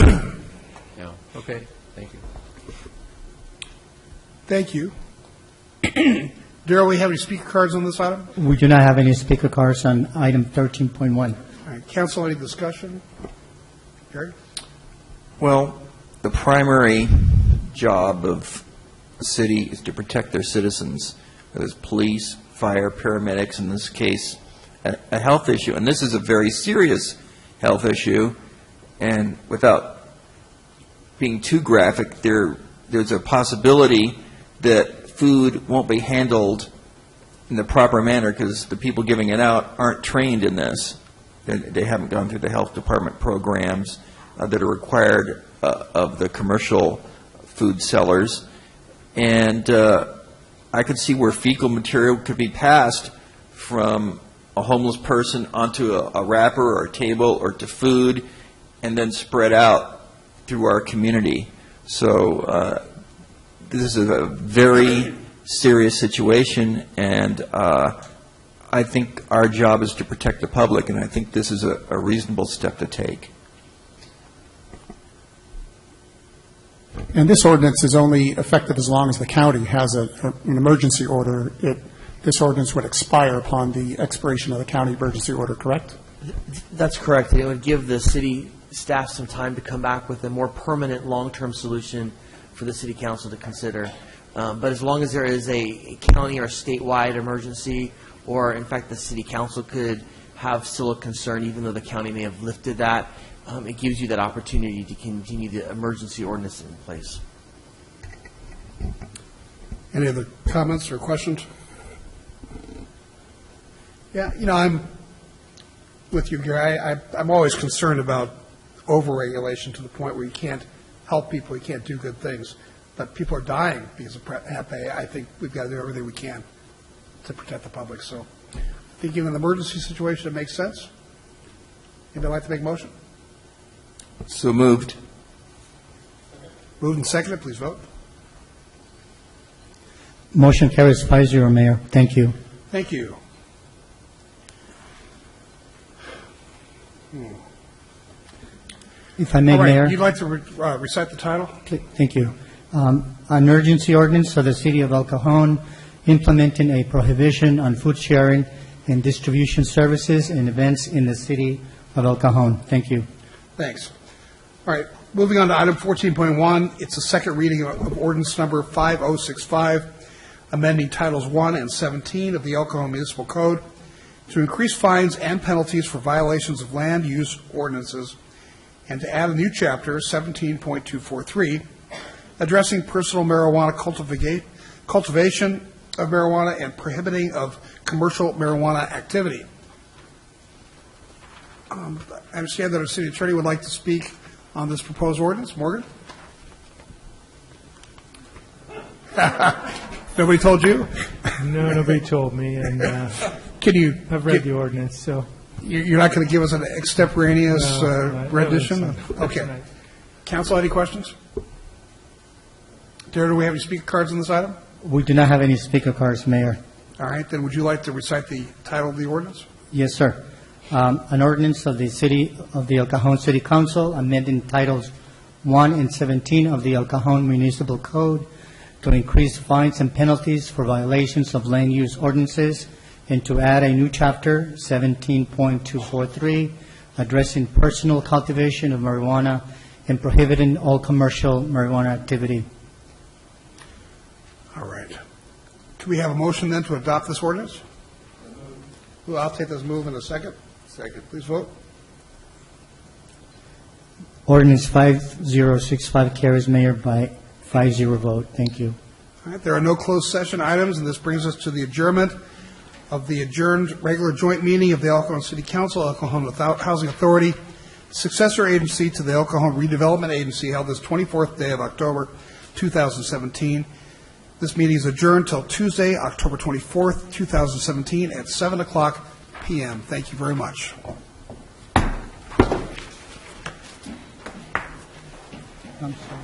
Yeah. Okay. Thank you. Thank you. Darrell, we have any speaker cards on this item? We do not have any speaker cards on item 13.1. All right. Council, any discussion? Gary? Well, the primary job of the city is to protect their citizens. There's police, fire, paramedics, in this case, a health issue. And this is a very serious health issue. And without being too graphic, there's a possibility that food won't be handled in the proper manner because the people giving it out aren't trained in this. They haven't gone through the health department programs that are required of the commercial food sellers. And I could see where fecal material could be passed from a homeless person onto a wrapper or a table or to food and then spread out through our community. So this is a very serious situation, and I think our job is to protect the public, and I think this is a reasonable step to take. And this ordinance is only effective as long as the county has an emergency order. This ordinance would expire upon the expiration of the county emergency order, correct? That's correct. It would give the city staff some time to come back with a more permanent, long-term solution for the city council to consider. But as long as there is a county or statewide emergency, or in fact the city council could have still a concern, even though the county may have lifted that, it gives you that opportunity to continue the emergency ordinance in place. Any other comments or questions? Yeah, I'm with you, Gary. I'm always concerned about overregulation to the point where you can't help people, you can't do good things. But people are dying because of HEPA. I think we've got to do everything we can to protect the public. So I think in an emergency situation, it makes sense. Anybody like to make a motion? So moved. Moved and seconded. Please vote. Motion carries 5-0, Mayor. Thank you. Thank you. If I may, All right, Mayor. you'd like to recite the title? Thank you. An urgency ordinance of the City of El Cajon implementing a prohibition on food sharing and distribution services and events in the City of El Cajon. Thank you. Thanks. All right, moving on to item 14.1. It's a second reading of ordinance number 5065, amending Titles 1 and 17 of the El Cajon Municipal Code to increase fines and penalties for violations of land use ordinances and to add a new chapter, 17.243, addressing personal marijuana cultivation of marijuana and prohibiting of commercial marijuana activity. I understand that our city attorney would like to speak on this proposed ordinance. Morgan? Nobody told you? No, nobody told me, and Can you? I've read the ordinance, so. You're not going to give us an extemporaneous rendition? That's Okay. right. Council, any questions? Darren, do we have any speaker cards on this item? We do not have any speaker cards, Mayor. All right, then would you like to recite the title of the ordinance? Yes, sir. An ordinance of the City of the El Cajon City Council amending Titles 1 and 17 of the El Cajon Municipal Code to increase fines and penalties for violations of land use ordinances and to add a new chapter, 17.243, addressing personal cultivation of marijuana and prohibiting all commercial marijuana activity. All right. Can we have a motion then to adopt this ordinance? Well, I'll take this move in a second. Second. Please vote. Ordinance 5065 carries, Mayor, by 5-0 vote. Thank you. All right, there are no closed session items, and this brings us to the adjournment of the adjourned regular joint meeting of the El Cajon City Council, El Cajon Housing Authority, successor agency to the El Cajon Redevelopment Agency, held this 24th day of October 2017. This meeting is adjourned till Tuesday, October 24th, 2017, at 7 o'clock p.m. Thank you very much. I'm sorry.